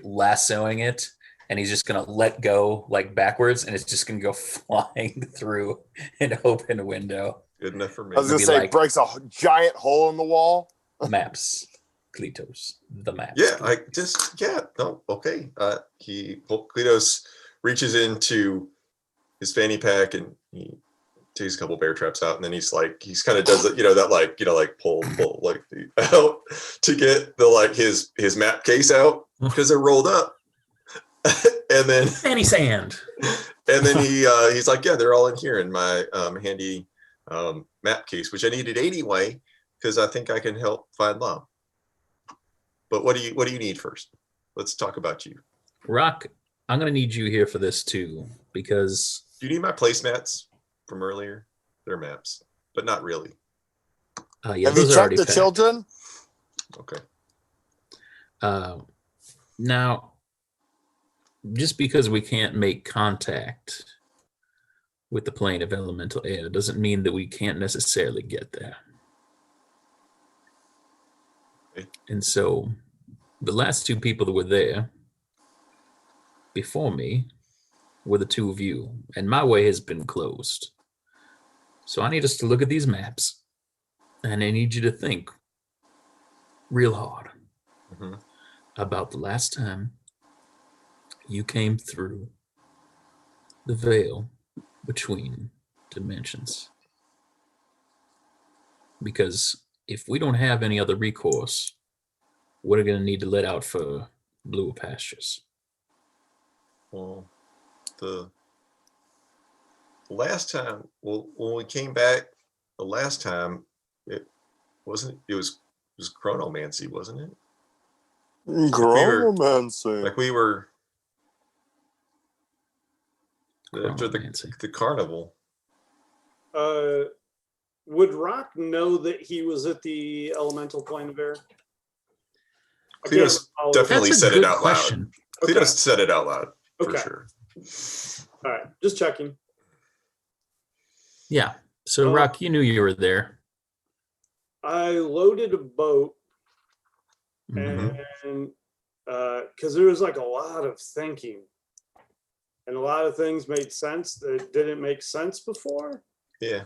lassoing it, and he's just gonna let go like backwards, and it's just gonna go flying through an open window. Good enough for me. I was gonna be say, like- breaks a giant hole in the wall. Maps, Kleatos, the maps. Yeah, no, okay. Kleatos reaches into his fanny pack and he takes a couple bear traps out, and then he's kind of does it, that pull like out to get his map case out because they're rolled up, and then fanny sand. And then he's like, yeah, they're all in here in my handy map case, which I needed anyway because I think I can help find Lom. But what do you need first? Let's talk about you. Rock, I'm gonna need you here for this too, because Do you need my placemats from earlier? They're maps, but not really. yeah, Have you those are checked already the packed. children? Okay. Now, just because we can't make contact with the plane of elemental air doesn't mean that we can't necessarily get there. Okay. And so the last two people that were there before me were the two of you, and my way has been closed. So I need us to look at these maps, and I need you to think real hard Mhm. about the last time you came through the veil between dimensions. Because if we don't have any other recourse, we're going to need to let out for bluer pastures. Well, the last time, when we came back, the last time, it was chronomancy, wasn't it? Chronomancy. Like we were after Chronomancy. the carnival. Would Rock know that he was at the elemental plane of air? Kleatos definitely That's a said it good out question. loud. Kleatos said it out loud for Okay. sure. All right, just checking. Yeah. So, Rock, you knew you were there. I loaded a boat, Mhm. and because there was like a lot of thinking, and a lot of things made sense that didn't make sense before. Yeah.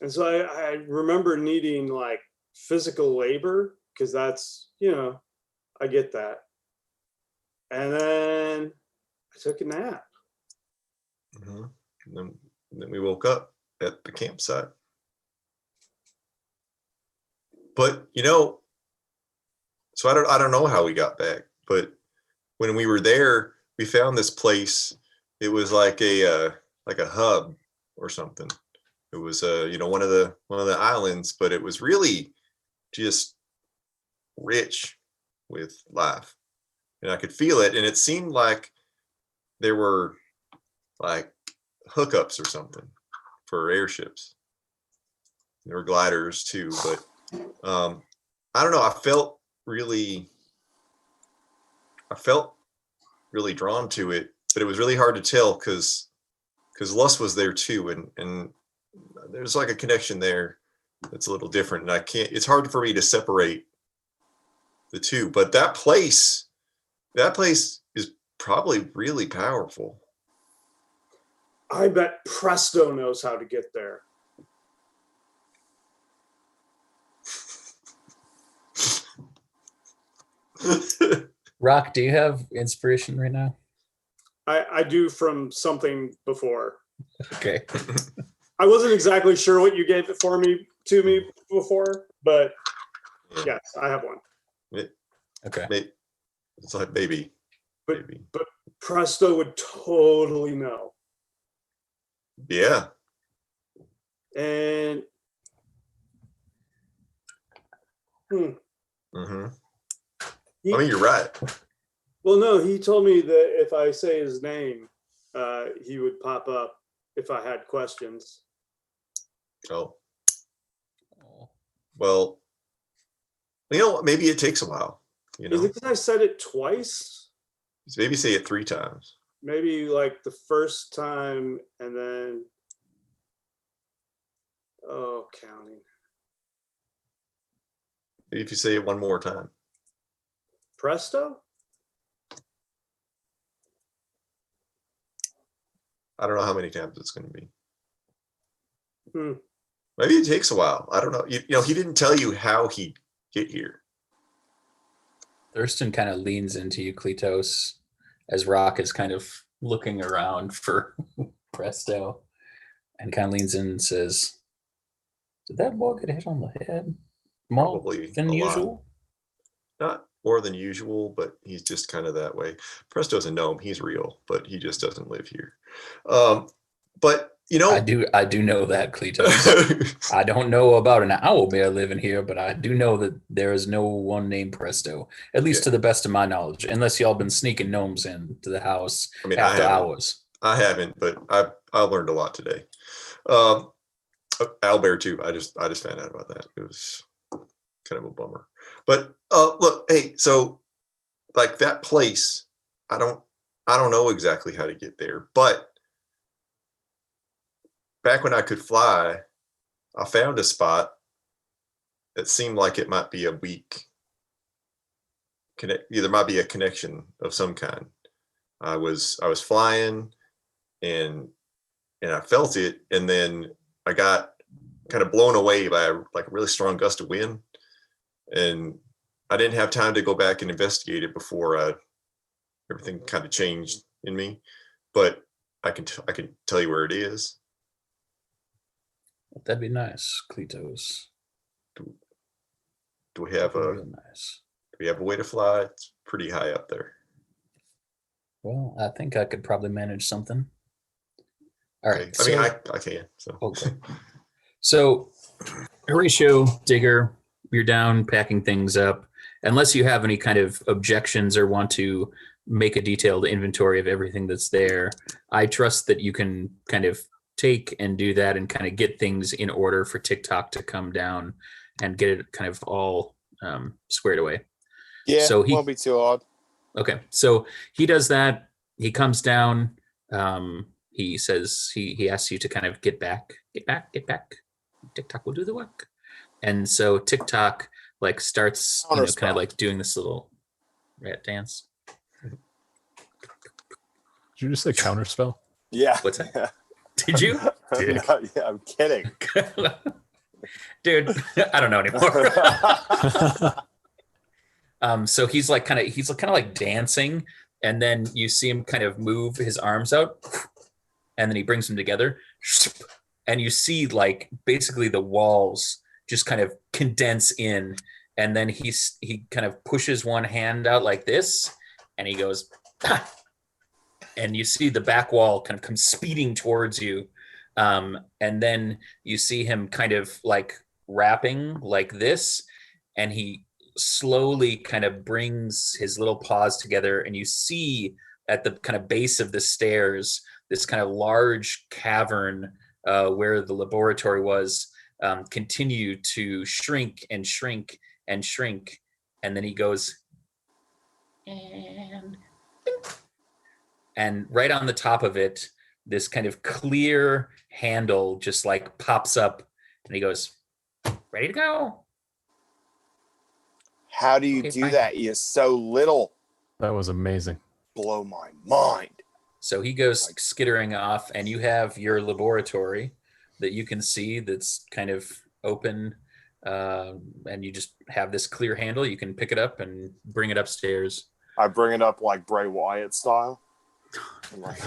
And so I remember needing like physical labor because that's, I get that. And then I took a nap. Mm-hmm. And then we woke up at the campsite. But so I don't know how we got back, but when we were there, we found this place. It was like a hub or something. It was one of the islands, but it was really just rich with life, and I could feel it. And it seemed like there were like hookups or something for airships. There were gliders too, but I don't know. I felt really drawn to it, but it was really hard to tell because Lust was there too, and there's like a connection there that's a little different, and it's hard for me to separate the two. But that place is probably really powerful. I bet Presto knows how to get there. Rock, do you have inspiration right now? I do from something before. Okay. I wasn't exactly sure what you gave it to me before, but yes, I have one. Okay. It's like baby. But Presto would totally know. Yeah. And Mm-hmm. I mean, you're right. Well, no, he told me that if I say his name, he would pop up if I had questions. Oh. Well, maybe it takes a while. Is it because I said it twice? Maybe say it 3 times. Maybe like the first time and then, counting. Maybe if you say it one more time. Presto? I don't know how many times it's going to be. Hmm. Maybe it takes a while. I don't know. You know, he didn't tell you how he'd get here. Thurston kind of leans into you, Kleatos, as Rock is kind of looking around for Presto, and kind of leans in and says, "Did that boy get hit on the head more Probably than a lot. usual?" Not more than usual, but he's just kind of that way. Presto's a gnome. He's real, but he just doesn't live here. But you know, I do know that, Kleatos. I don't know about an owlbear living here, but I do know that there is no one named Presto, at least to the best of my knowledge, unless y'all been sneaking gnomes into the house I mean, after I haven't. hours. I haven't, but I learned a lot today. Owlbear too. I just found out about that. It was kind of a bummer. But look, hey, so like that place, I don't know exactly how to get there, but back when I could fly, I found a spot that seemed like it might be a weak there might be a connection of some kind. I was flying and I felt it, and then I got kind of blown away by a really strong gust of wind, and I didn't have time to go back and investigate it before everything kind of changed in me. But I can tell you where it is. That'd be nice, Kleatos. Do we have Real nice. do we have a way to fly? It's pretty high up there. Well, I think I could probably manage something. All right. Okay. I mean, I can. So. Okay. So, Horatio, Digger, you're down packing things up. Unless you have any kind of objections or want to make a detailed inventory of everything that's there, I trust that you can kind of take and do that and kind of get things in order for TikTok to come down and get it kind of all squared away. Yeah, So he won't be too odd. Okay, so he does that. He comes down. He says he asks you to kind of get back. TikTok will do the work. And so TikTok like starts, kind of like doing this little rat dance. Did you just say counterspell? Yeah. What's that? Did you? Dick. Yeah, I'm kidding. Dude, I don't know anymore. So he's kind of like dancing, and then you see him kind of move his arms out, and then he brings them together, and you see like basically the walls just kind of condense in, and then he kind of pushes one hand out like this, and he goes, and you see the back wall kind of come speeding towards you, and then you see him kind of like rapping like this, and he slowly kind of brings his little paws together, and you see at the kind of base of the stairs this kind of large cavern where the laboratory was continue to shrink and shrink and shrink, and then he goes and right on the top of it this kind of clear handle just like pops up, and he goes, "Ready to go." How do you do that? You're so little. That was amazing. Blow my mind. So he goes skittering off, and you have your laboratory that you can see that's kind of open, and you just have this clear handle. You can pick it up and bring it upstairs. I bring it up like Bray Wyatt style. And like,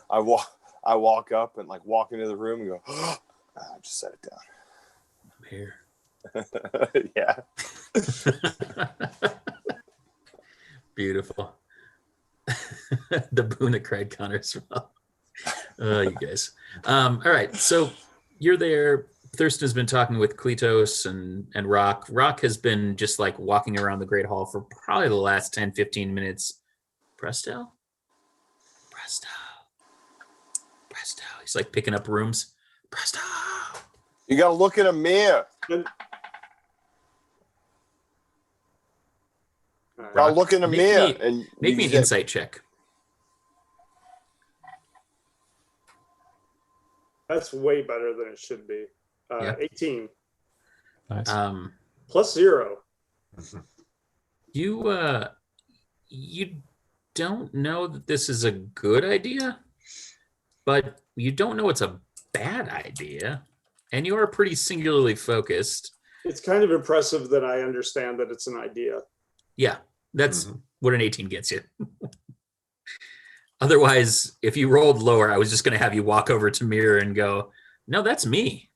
I walk up and like walk into the room and go, just set it down. I'm here. Yeah. Beautiful. The boon that cried counterspell. You guys. All right. So you're there. Thurston has been talking with Kleatos and Rock. Rock has been just like walking around the Great Hall for probably the last 10, 15 minutes. Presto. He's like picking up rooms. Presto. You got to look in a mirror. Got to look in a mirror. And make me an insight check. That's way better than it should be. Yeah. 18. Nice. Plus 0. You don't know that this is a good idea. but you don't know it's a bad idea, and you are pretty singularly focused. It's kind of impressive that I understand that it's an idea. Yeah, that's what an 18 gets you. Otherwise, if you rolled lower, I was just going to have you walk over to Mirror and go, no, that's me.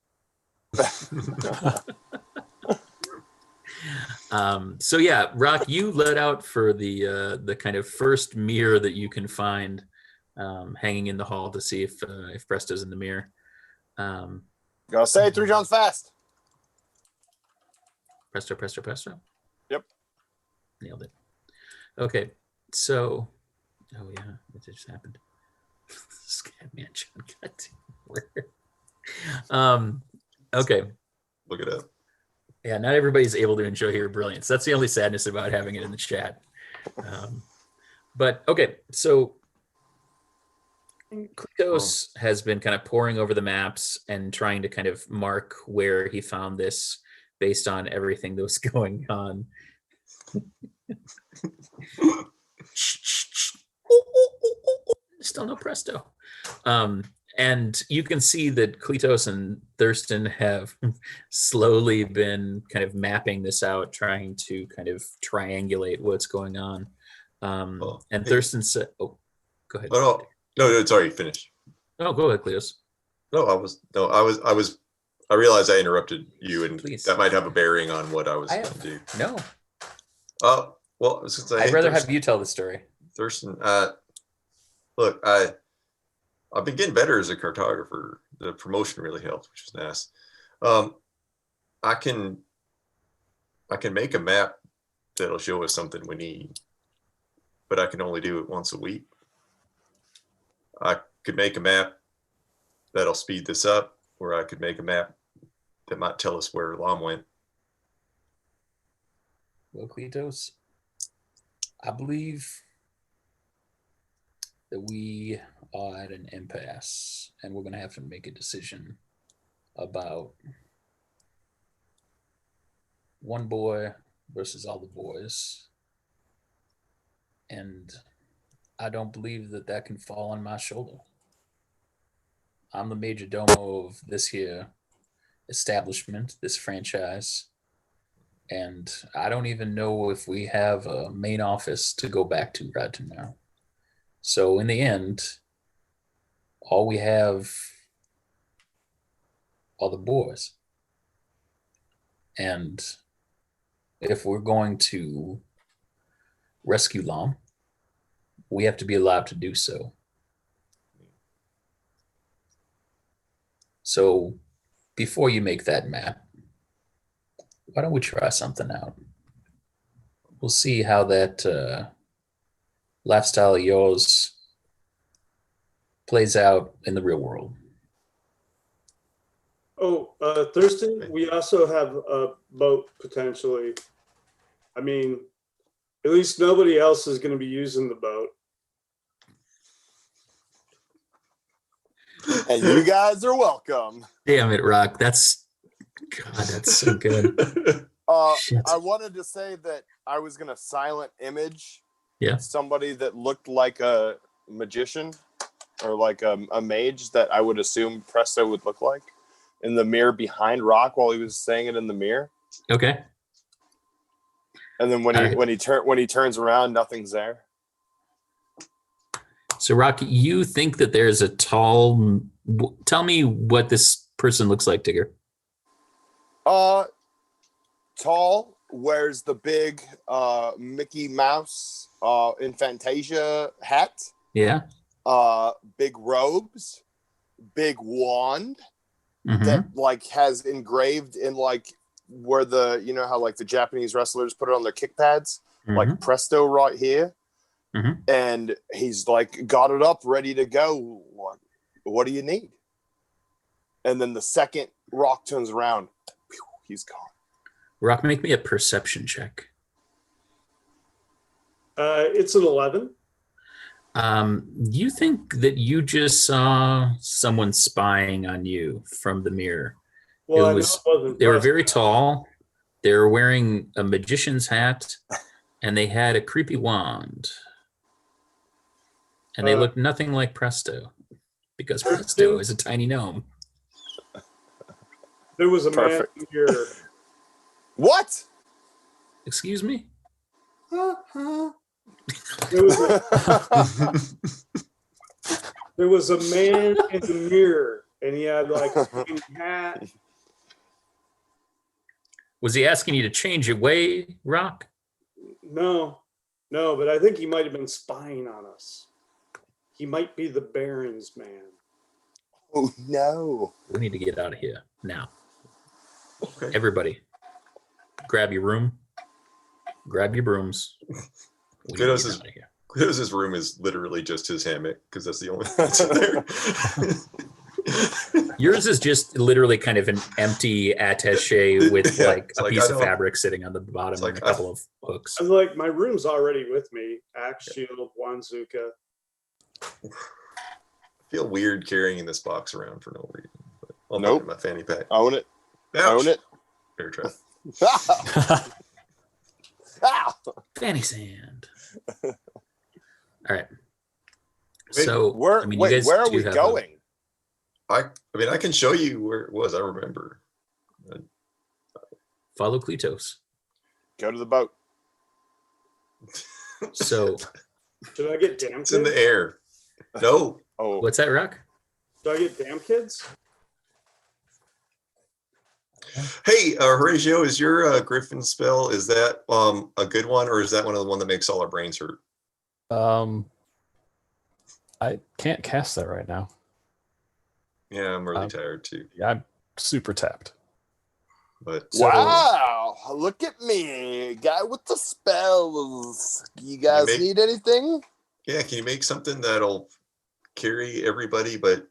So yeah, Rock, you let out for the kind of first mirror that you can find, hanging in the hall to see if Presto's in the mirror. Gotta say it 3 Johns fast. Presto, presto, presto. Yep. Nailed it. Okay, so, oh yeah, it just happened. Scatman John got okay. Look it up. Yeah, not everybody's able to enjoy your brilliance. That's the only sadness about having it in the chat. But okay, so Kleatos has been kind of poring over the maps and trying to kind of mark where he found this based on everything that was going on. Still no Presto. And you can see that Kleatos and Thurston have slowly been kind of mapping this out, trying to kind of triangulate what's going on. And Thurston said, "Oh, go ahead." Oh, no, sorry, finish. No, go ahead, Kleatos. I realized I interrupted you, and Please. that might have a bearing on what I was going to do. No. Well, I was gonna say, I'd rather have you tell the story. Thurston, look, I've been getting better as a cartographer. The promotion really helped, which was nice. I can make a map that'll show us something we need, but I can only do it once a week. I could make a map that'll speed this up, or I could make a map that might tell us where Lam went. Well, Kleatos, I believe that we are at an impasse, and we're going to have to make a decision about one boy versus all the boys. And I don't believe that that can fall on my shoulder. I'm the major domo of this here establishment, this franchise. And I don't even know if we have a main office to go back to right now. So in the end, all we have are the boys. And if we're going to rescue Lam, we have to be allowed to do so. So before you make that map, why don't we try something out? We'll see how that lifestyle of yours plays out in the real world. Oh, Thurston, we also have a boat potentially. I mean, at least nobody else is going to be using the boat. And you guys are welcome. Damn it, Rock. That's so good. Shit. I wanted to say that I was going to silent image Yeah. somebody that looked like a magician or like a mage that I would assume Presto would look like in the mirror behind Rock while he was saying it in the mirror. Okay. And then when he turns around, nothing's there. So, Rock, you think that there's a tall... Tell me what this person looks like, Tigger. Tall, wears the big Mickey Mouse in Fantasia hat. Yeah. Big robes, big wand Mhm. that like has engraved in like where the, you know how like the Japanese wrestlers put it on their kick pads, like Presto right here. Mhm. And he's like got it up ready to go. What do you need? And then the second Rock turns around, he's gone. Rock, make me a perception check. It's an 11. You think that you just saw someone spying on you from the mirror. Well, They were very tall. They were wearing a magician's hat, and they had a creepy wand. And they looked nothing like Presto. because Presto is a tiny gnome. There was a Perfect. man here. What? Excuse me? There was a man in the mirror, and he had like a green hat. Was he asking you to change your way, Rock? No, but I think he might have been spying on us. He might be the Baron's man. Oh no. We need to get out of here now. Okay. Everybody, grab your room. Grab your brooms. We need to Kleatos get is- out of here. Kleatos' room is literally just his hammock because that's the only thing that's in there. Yours is just literally kind of an empty attaché with Yeah, like it's a like, piece I of don't- fabric sitting on the bottom it's and like, a couple of hooks. I was like, my room's already with me. Axe, shield, Wanzuka. I feel weird carrying this box around for no reason. But I'll Nope. put it in my fanny pack. Own it. Ouch. Own it. Bear trap. Ah! Fanny sand. All right. Wait, So Where, I mean, you wait, guys where are do we have going? I mean, I can show you where it was. I remember. follow Kleatos. Go to the boat. So Should I get damn It's in kids? the air. No. Oh, what's that, Rock? Should I get damn kids? Hey, Horatio, is your Griffin spell, is that a good one, or is that one of the one that makes all our brains hurt? I can't cast that right now. Yeah, I'm really tired too. Yeah, I'm super tapped. But So- wow. Look at me. Guy with the spells. You guys make- need anything? yeah, can you make something that'll carry everybody but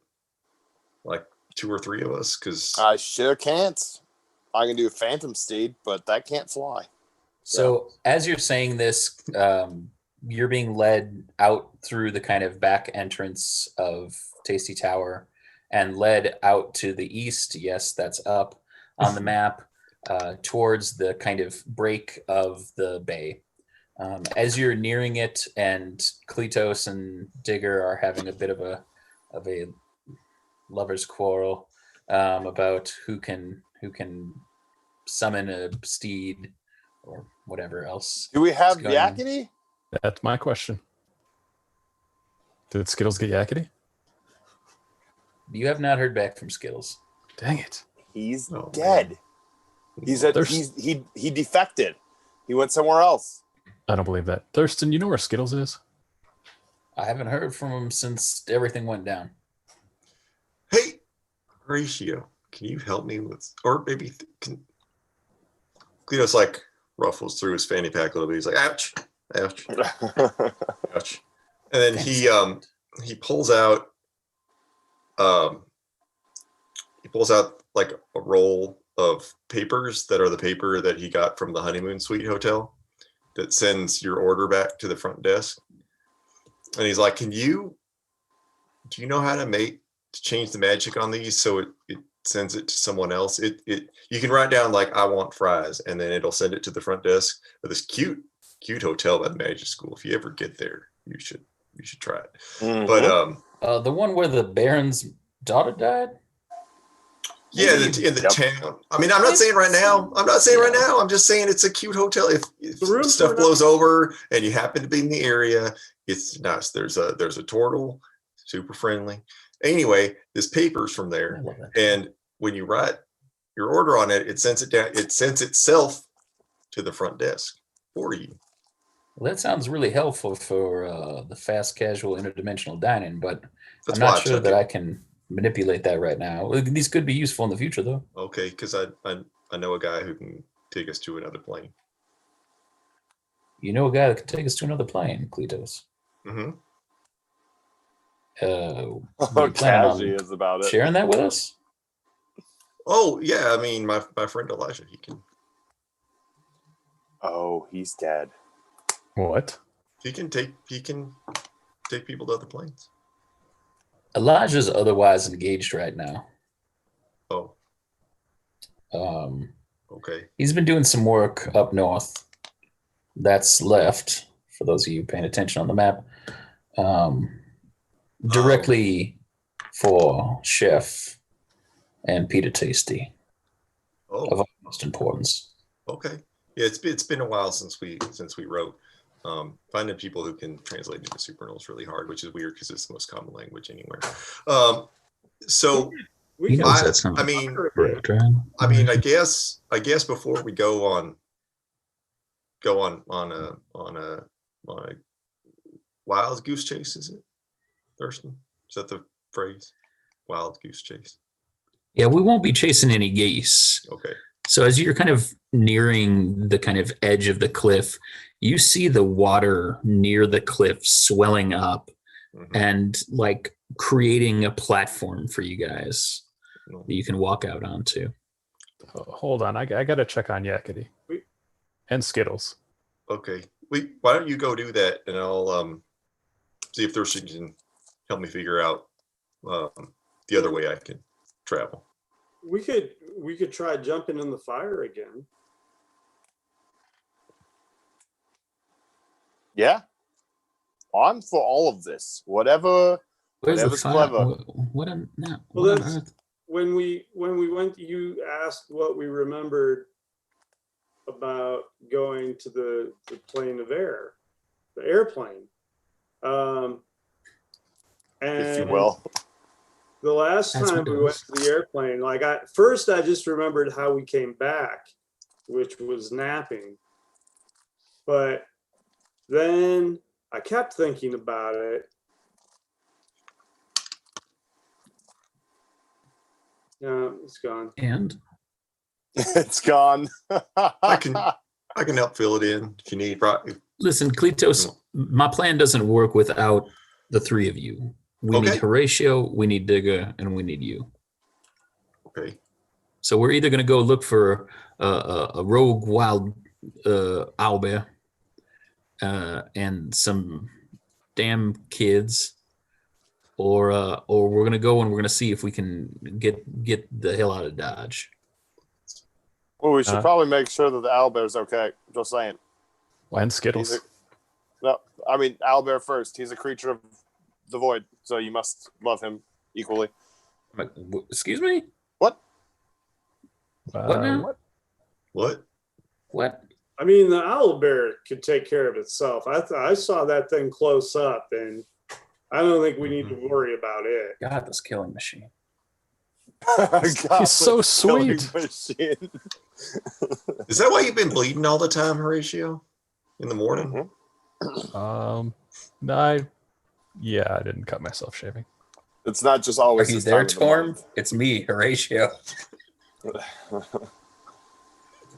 like 2 or 3 of us? Because I sure can't. I can do a phantom steed, but that can't fly. So as you're saying this, you're being led out through the kind of back entrance of Tasty Tower and led out to the east. Yes, that's up on the map towards the kind of break of the bay. As you're nearing it, and Kleatos and Digger are having a bit of a lovers' quarrel about who can summon a steed or whatever else. Do we have What's going on? Yakety? That's my question. Did Skittles get yakety? You have not heard back from Skittles. Dang it. He's Oh, dead. He defected. He went somewhere else. I don't believe that. Thurston, you know where Skittles is? I haven't heard from him since everything went down. hey, Horatio, can you help me with, or maybe can Kleatos like ruffles through his fanny pack a little bit. He's like, ouch, ouch, ouch. And then he pulls out like a roll of papers that are the paper that he got from the honeymoon suite hotel that sends your order back to the front desk. And he's like, do you know how to change the magic on these so it sends it to someone else? You can write down like, I want fries, and then it'll send it to the front desk of this cute hotel by the magic school. If you ever get there, you should try it. Mhm. But The one where the Baron's daughter died? yeah, in the town. I mean, I'm not saying right now. I'm just saying it's a cute hotel. If The rooms stuff are blows over and you happen to be in the area, it's nice. There's a turtle, super friendly. Anyway, this paper's from I there, love that. and when you write your order on it, it sends it down. It sends itself to the front desk for you. Well, that sounds really helpful for the fast casual interdimensional dining, but That's I'm why not I sure took that it. I can manipulate that right now. These could be useful in the future, though. Okay, because I know a guy who can take us to another plane. You know a guy that could take us to another plane, Kleatos. Mm-hmm. How planning casual on is about it. sharing that with us? Oh yeah, I mean my friend Elijah, he can Oh, he's dead. What? take people to other planes. Elijah's otherwise engaged right now. Oh, Um, okay. he's been doing some work up north. That's left, for those of you paying attention on the map, directly for Chef and Peter Tasty Oh, of utmost importance. okay. Yeah, it's been a while since we wrote. Finding people who can translate into Supernal is really hard, which is weird because it's the most common language anywhere. So He knows I, that's not I mean, correct, right? I guess before we go on a wild goose chase, is it, Thurston? Is that the phrase? Wild goose chase. Yeah, we won't be chasing any geese. Okay. So as you're kind of nearing the kind of edge of the cliff, you see the water near the cliff swelling up and like creating a platform for you guys that you can walk out onto. Hold on, I gotta check on Yakety and Skittles. Okay. Why don't you go do that, and I'll see if Thurston can help me figure out the other way I can travel. We could try jumping in the fire again. Yeah. I'm for all of this. Whatever's fire? clever. What on, no, Well, what on that's earth? when we went. You asked what we remembered about going to the plane of air, the airplane, and If you will. the last That's time what it we went was. to the airplane, like I just remembered how we came back, which was napping. But then I kept thinking about it. Yeah, it's gone. And It's gone. I can help fill it in if you need. listen, Kleatos, my plan doesn't work without the three of you. We Okay. need Horatio, we need Digger, and we need you. Okay. So we're either going to go look for a rogue wild owlbear and some damn kids, or we're going to go and we're going to see if we can get the hell out of Dodge. Well, we should probably make sure that the owlbear's okay. Just saying. And Skittles. No, I mean owlbear first. He's a creature of the void, so you must love him equally. Excuse me? What? What now? What? What? I mean, the owl bear could take care of itself. I saw that thing close up, and I don't think we need to worry about it. God, this killing machine. He's so sweet. Machine. Is that why you've been bleeding all the time, Horatio? In the morning? No, I didn't cut myself shaving. It's not just always. Are you this there, time of the Torm? month. It's me, Horatio.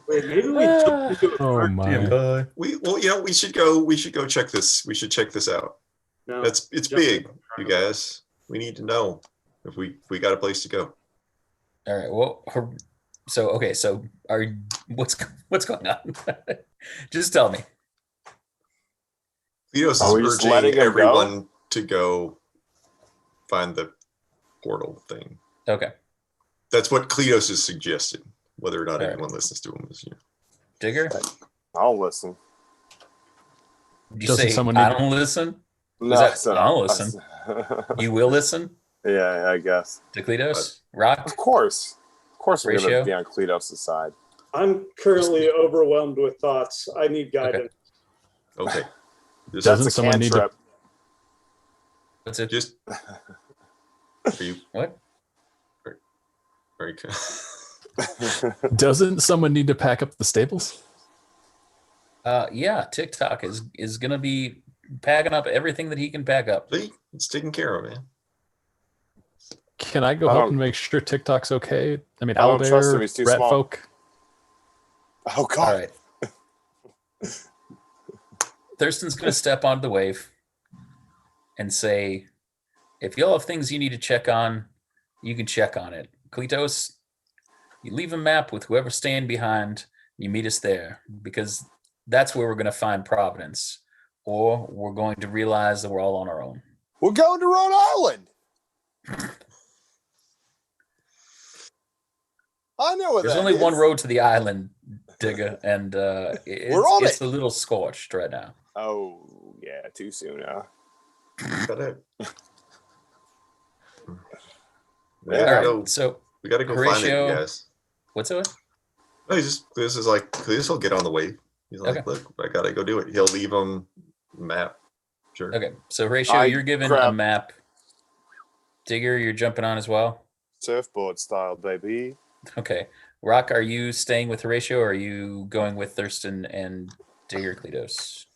Wait, maybe we jumped into a Oh car. my! We should go check this. We should check this out. No, It's jump big, into a you car. guys. We need to know if we got a place to go. All right. Well, so what's going on? Just tell me. Theos Are is we just letting urging him everyone to go find the portal thing. Okay. That's what Kleatos is suggesting. Whether or not All right. anyone listens to him is Digger, I'll listen. did you Doesn't say someone I need to- don't listen? No, that- so- I'll listen. You will listen Yeah, I guess. to Kleatos? Rock? Of course, we're going Ratio? to be on Kleatos' side. I'm currently overwhelmed with thoughts. I need guidance. okay. Just, Doesn't That's a someone need to- cantrip. What's it? just are you What? are you Doesn't someone need to pack up the stables? Yeah, TikTok is gonna be packing up everything that he can pack up. see? It's taken care of, man. Can I go I help don't- and make sure TikTok's okay? I mean, I don't trust him, owlbear, he's too rat small. folk. Oh All God! right. Thurston's gonna step onto the wave and say, if y'all have things you need to check on, you can check on it. Kleatos, you leave a map with whoever's staying behind, you meet us there, because that's where we're gonna find Providence. Or we're going to realize that we're all on our own. We're going to Rhode Island. I know what There's that only is. one road to the island, Digger, and on it's it. a little scorched right now. Oh yeah, too soon, huh? Got it. We Yeah. gotta All right, go. so We gotta go find it, Horatio- you guys. what's it? No, this is like this will get on the wave. He's like, Okay. look, I gotta go do it. He'll leave him map. Sure. Okay, so Horatio, I you're given a grab- map. Digger, you're jumping on as well. Surfboard style, baby. Okay, Rock, are you staying with Horatio, or are you going with Thurston and Digger Kleatos?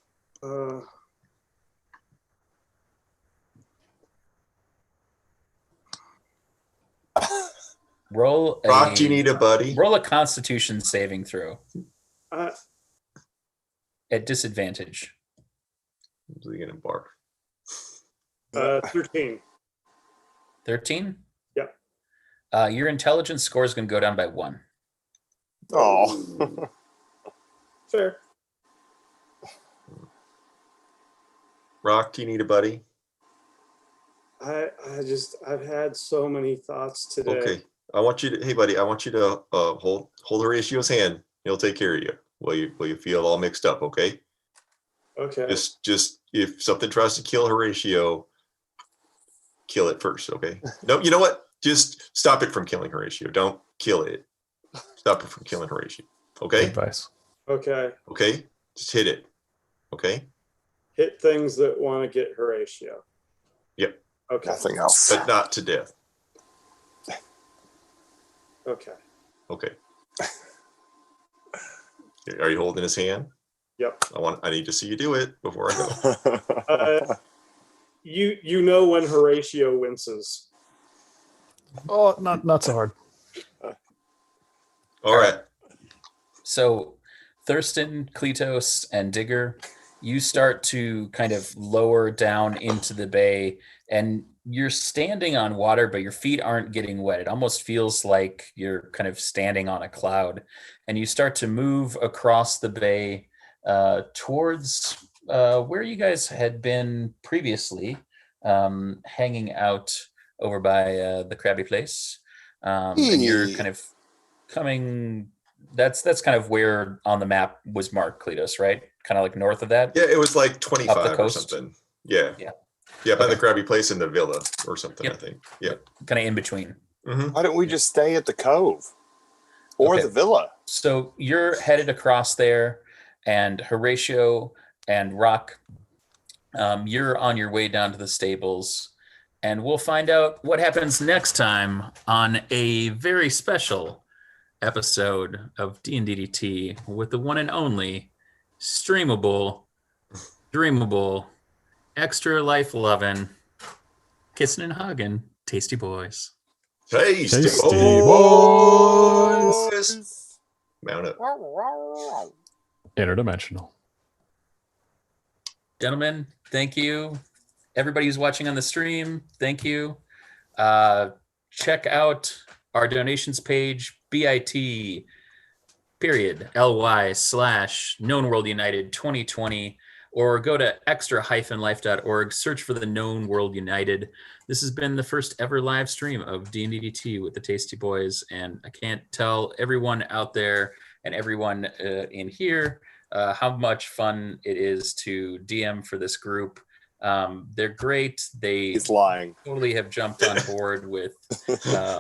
Roll Rock, do you need a buddy? roll a Constitution saving throw Uh, at disadvantage. Is he gonna bark? 13. 13. Yep. Your intelligence score is going to go down by 1. Oh. Fair. Rock, do you need a buddy? I've had so many thoughts today. Okay. I want you to, hey buddy, I want you to hold Horatio's hand. He'll take care of you. Will you feel all mixed up? Okay. Okay. Just if something tries to kill Horatio, kill it first. Okay. No, you know what? Just stop it from killing Horatio. Don't kill it. Stop it from killing Horatio. Good Okay. advice. Okay. Okay. Just hit it. Okay. Hit things that want to get Horatio. Yep. Okay. Nothing else. But not to death. Okay. Okay. Are you holding his hand? Yep. I need to see you do it before I go. You know when Horatio winces. Oh, not so hard. All right. So, Thurston, Kleatos, and Digger, you start to kind of lower down into the bay, and you're standing on water, but your feet aren't getting wet. It almost feels like you're kind of standing on a cloud, and you start to move across the bay towards where you guys had been previously, hanging out over by the Krabby Place, and you're kind of coming. That's kind of where on the map was marked, Kleatos, right? Kind of like north of that. Yeah, it was like 25 or coast? something. Yeah. Yeah. Yeah, by Okay. the Krabby Place in the villa or something, Yep. I think. Yeah. Kind of in between. Mm-hmm. Why don't we just stay at the cove or Okay. the villa? So you're headed across there, and Horatio and Rock, you're on your way down to the stables, and we'll find out what happens next time on a very special episode of D&DDT with the one and only streamable, dreamable, extra life loving, kissing and hugging tasty boys. Tasty Tasty boys. Mount up. Interdimensional. Gentlemen, thank you. Everybody who's watching on the stream, thank you. Check out our donations page, bit.ly/Known World United 2020, or go to extra-life.org, search for the Known World United. This has been the first ever live stream of D&DDT with the Tasty Boys, and I can't tell everyone out there and everyone in here how much fun it is to DM for this group. They're great. They He's lying. totally have jumped on board with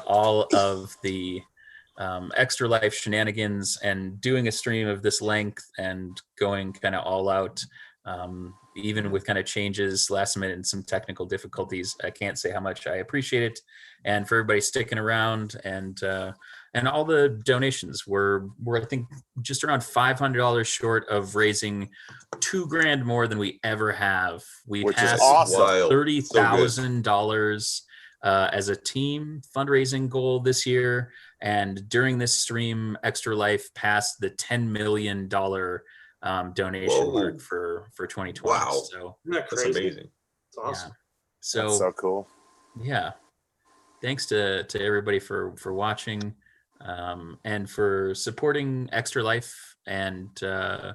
all of the extra life shenanigans, and doing a stream of this length and going kind of all out, even with kind of changes last minute and some technical difficulties. I can't say how much I appreciate it, and for everybody sticking around, and all the donations. We're I think just around $500 short of raising $2,000 more than we ever have. We Which is passed awesome. Wild. $30,000 as a team fundraising goal this year, and during this stream, Extra Life passed the $10 million donation Whoa. mark for 2020. Wow. So Isn't that That's crazy? amazing. It's awesome. so, That's so cool. yeah, thanks to everybody for watching, and for supporting Extra Life, and yeah,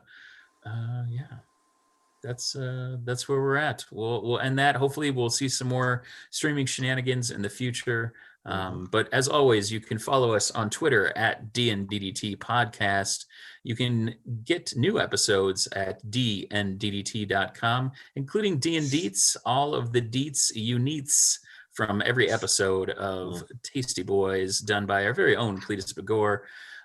that's where we're at. We'll end that. Hopefully we'll see some more streaming shenanigans in the future. But as always, you can follow us on Twitter at D&DDT Podcast. You can get new episodes at dnddt.com, including D&Deets, all of the deets you needs from every episode of Tasty Boys done by our very own Kleatos Begor.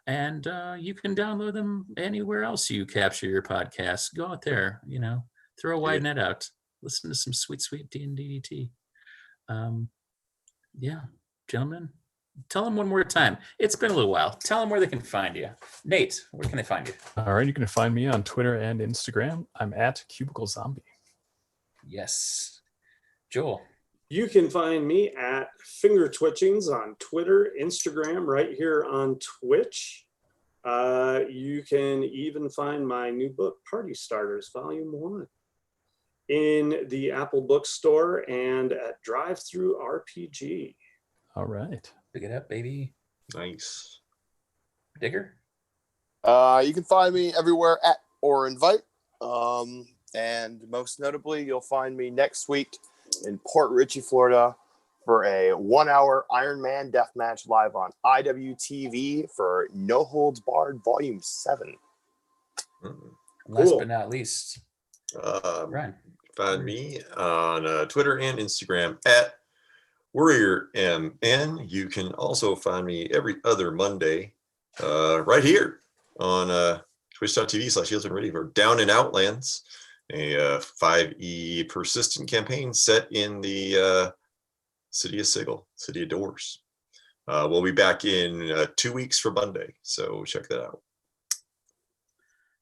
And you can download them anywhere else you capture your podcasts. Go out there, throw a wide net out. Listen to some sweet, sweet D&DDT. Yeah, gentlemen, tell them one more time. It's been a little while. Tell them where they can find you. Nate, where can they find you? All right, you can find me on Twitter and Instagram. I'm at Cubicle Zombie. Yes. Joel. You can find me at Finger Twitchings on Twitter, Instagram, right here on Twitch. You can even find my new book, Party Starters, Volume 1, in the Apple Bookstore and at Drive-Thru RPG. All right. Pick it up, baby. Nice. Digger? You can find me everywhere at Orin Veidt. And most notably, you'll find me next week in Port Richey, Florida for a 1-hour Iron Man deathmatch live on IWTV for No Holds Barred Volume 7. Last but not least, Ryan. Find me on Twitter and Instagram at WarriorMN. You can also find me every other Monday right here on twitch.tv/HealsandReady for Down and Outlands, a 5e persistent campaign set in the city of Sigil, city of Doors. We'll be back in 2 weeks for Monday, so check that out.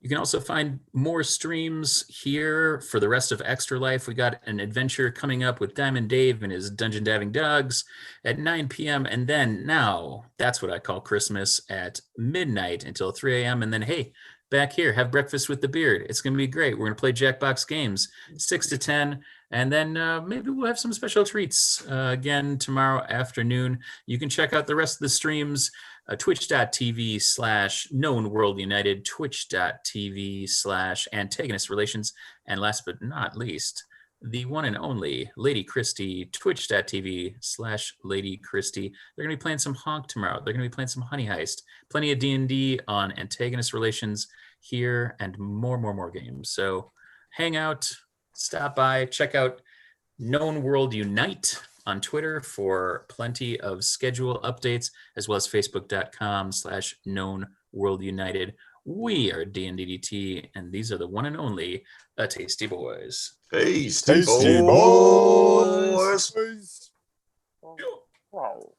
You can also find more streams here for the rest of Extra Life. We got an adventure coming up with Diamond Dave and his Dungeon Diving Dogs at 9 p.m. And then now, that's what I call Christmas, at midnight until 3 a.m. And then, hey, back here, have breakfast with the beard. It's going to be great. We're going to play Jackbox games, 6 to 10. And then maybe we'll have some special treats again tomorrow afternoon. You can check out the rest of the streams, twitch.tv/Known World United, twitch.tv/Antagonist Relations, and last but not least, the one and only Lady Christie, twitch.tv/Lady Christie. They're going to be playing some Honk tomorrow. They're going to be playing some Honey Heist. Plenty of D&D on Antagonist Relations here, and more games. So hang out, stop by, check out Known World Unite on Twitter for plenty of schedule updates, as well as facebook.com/Known World United. We are D&DDT, and these are the one and only Tasty Boys. Tasty Tasty boys. Wow.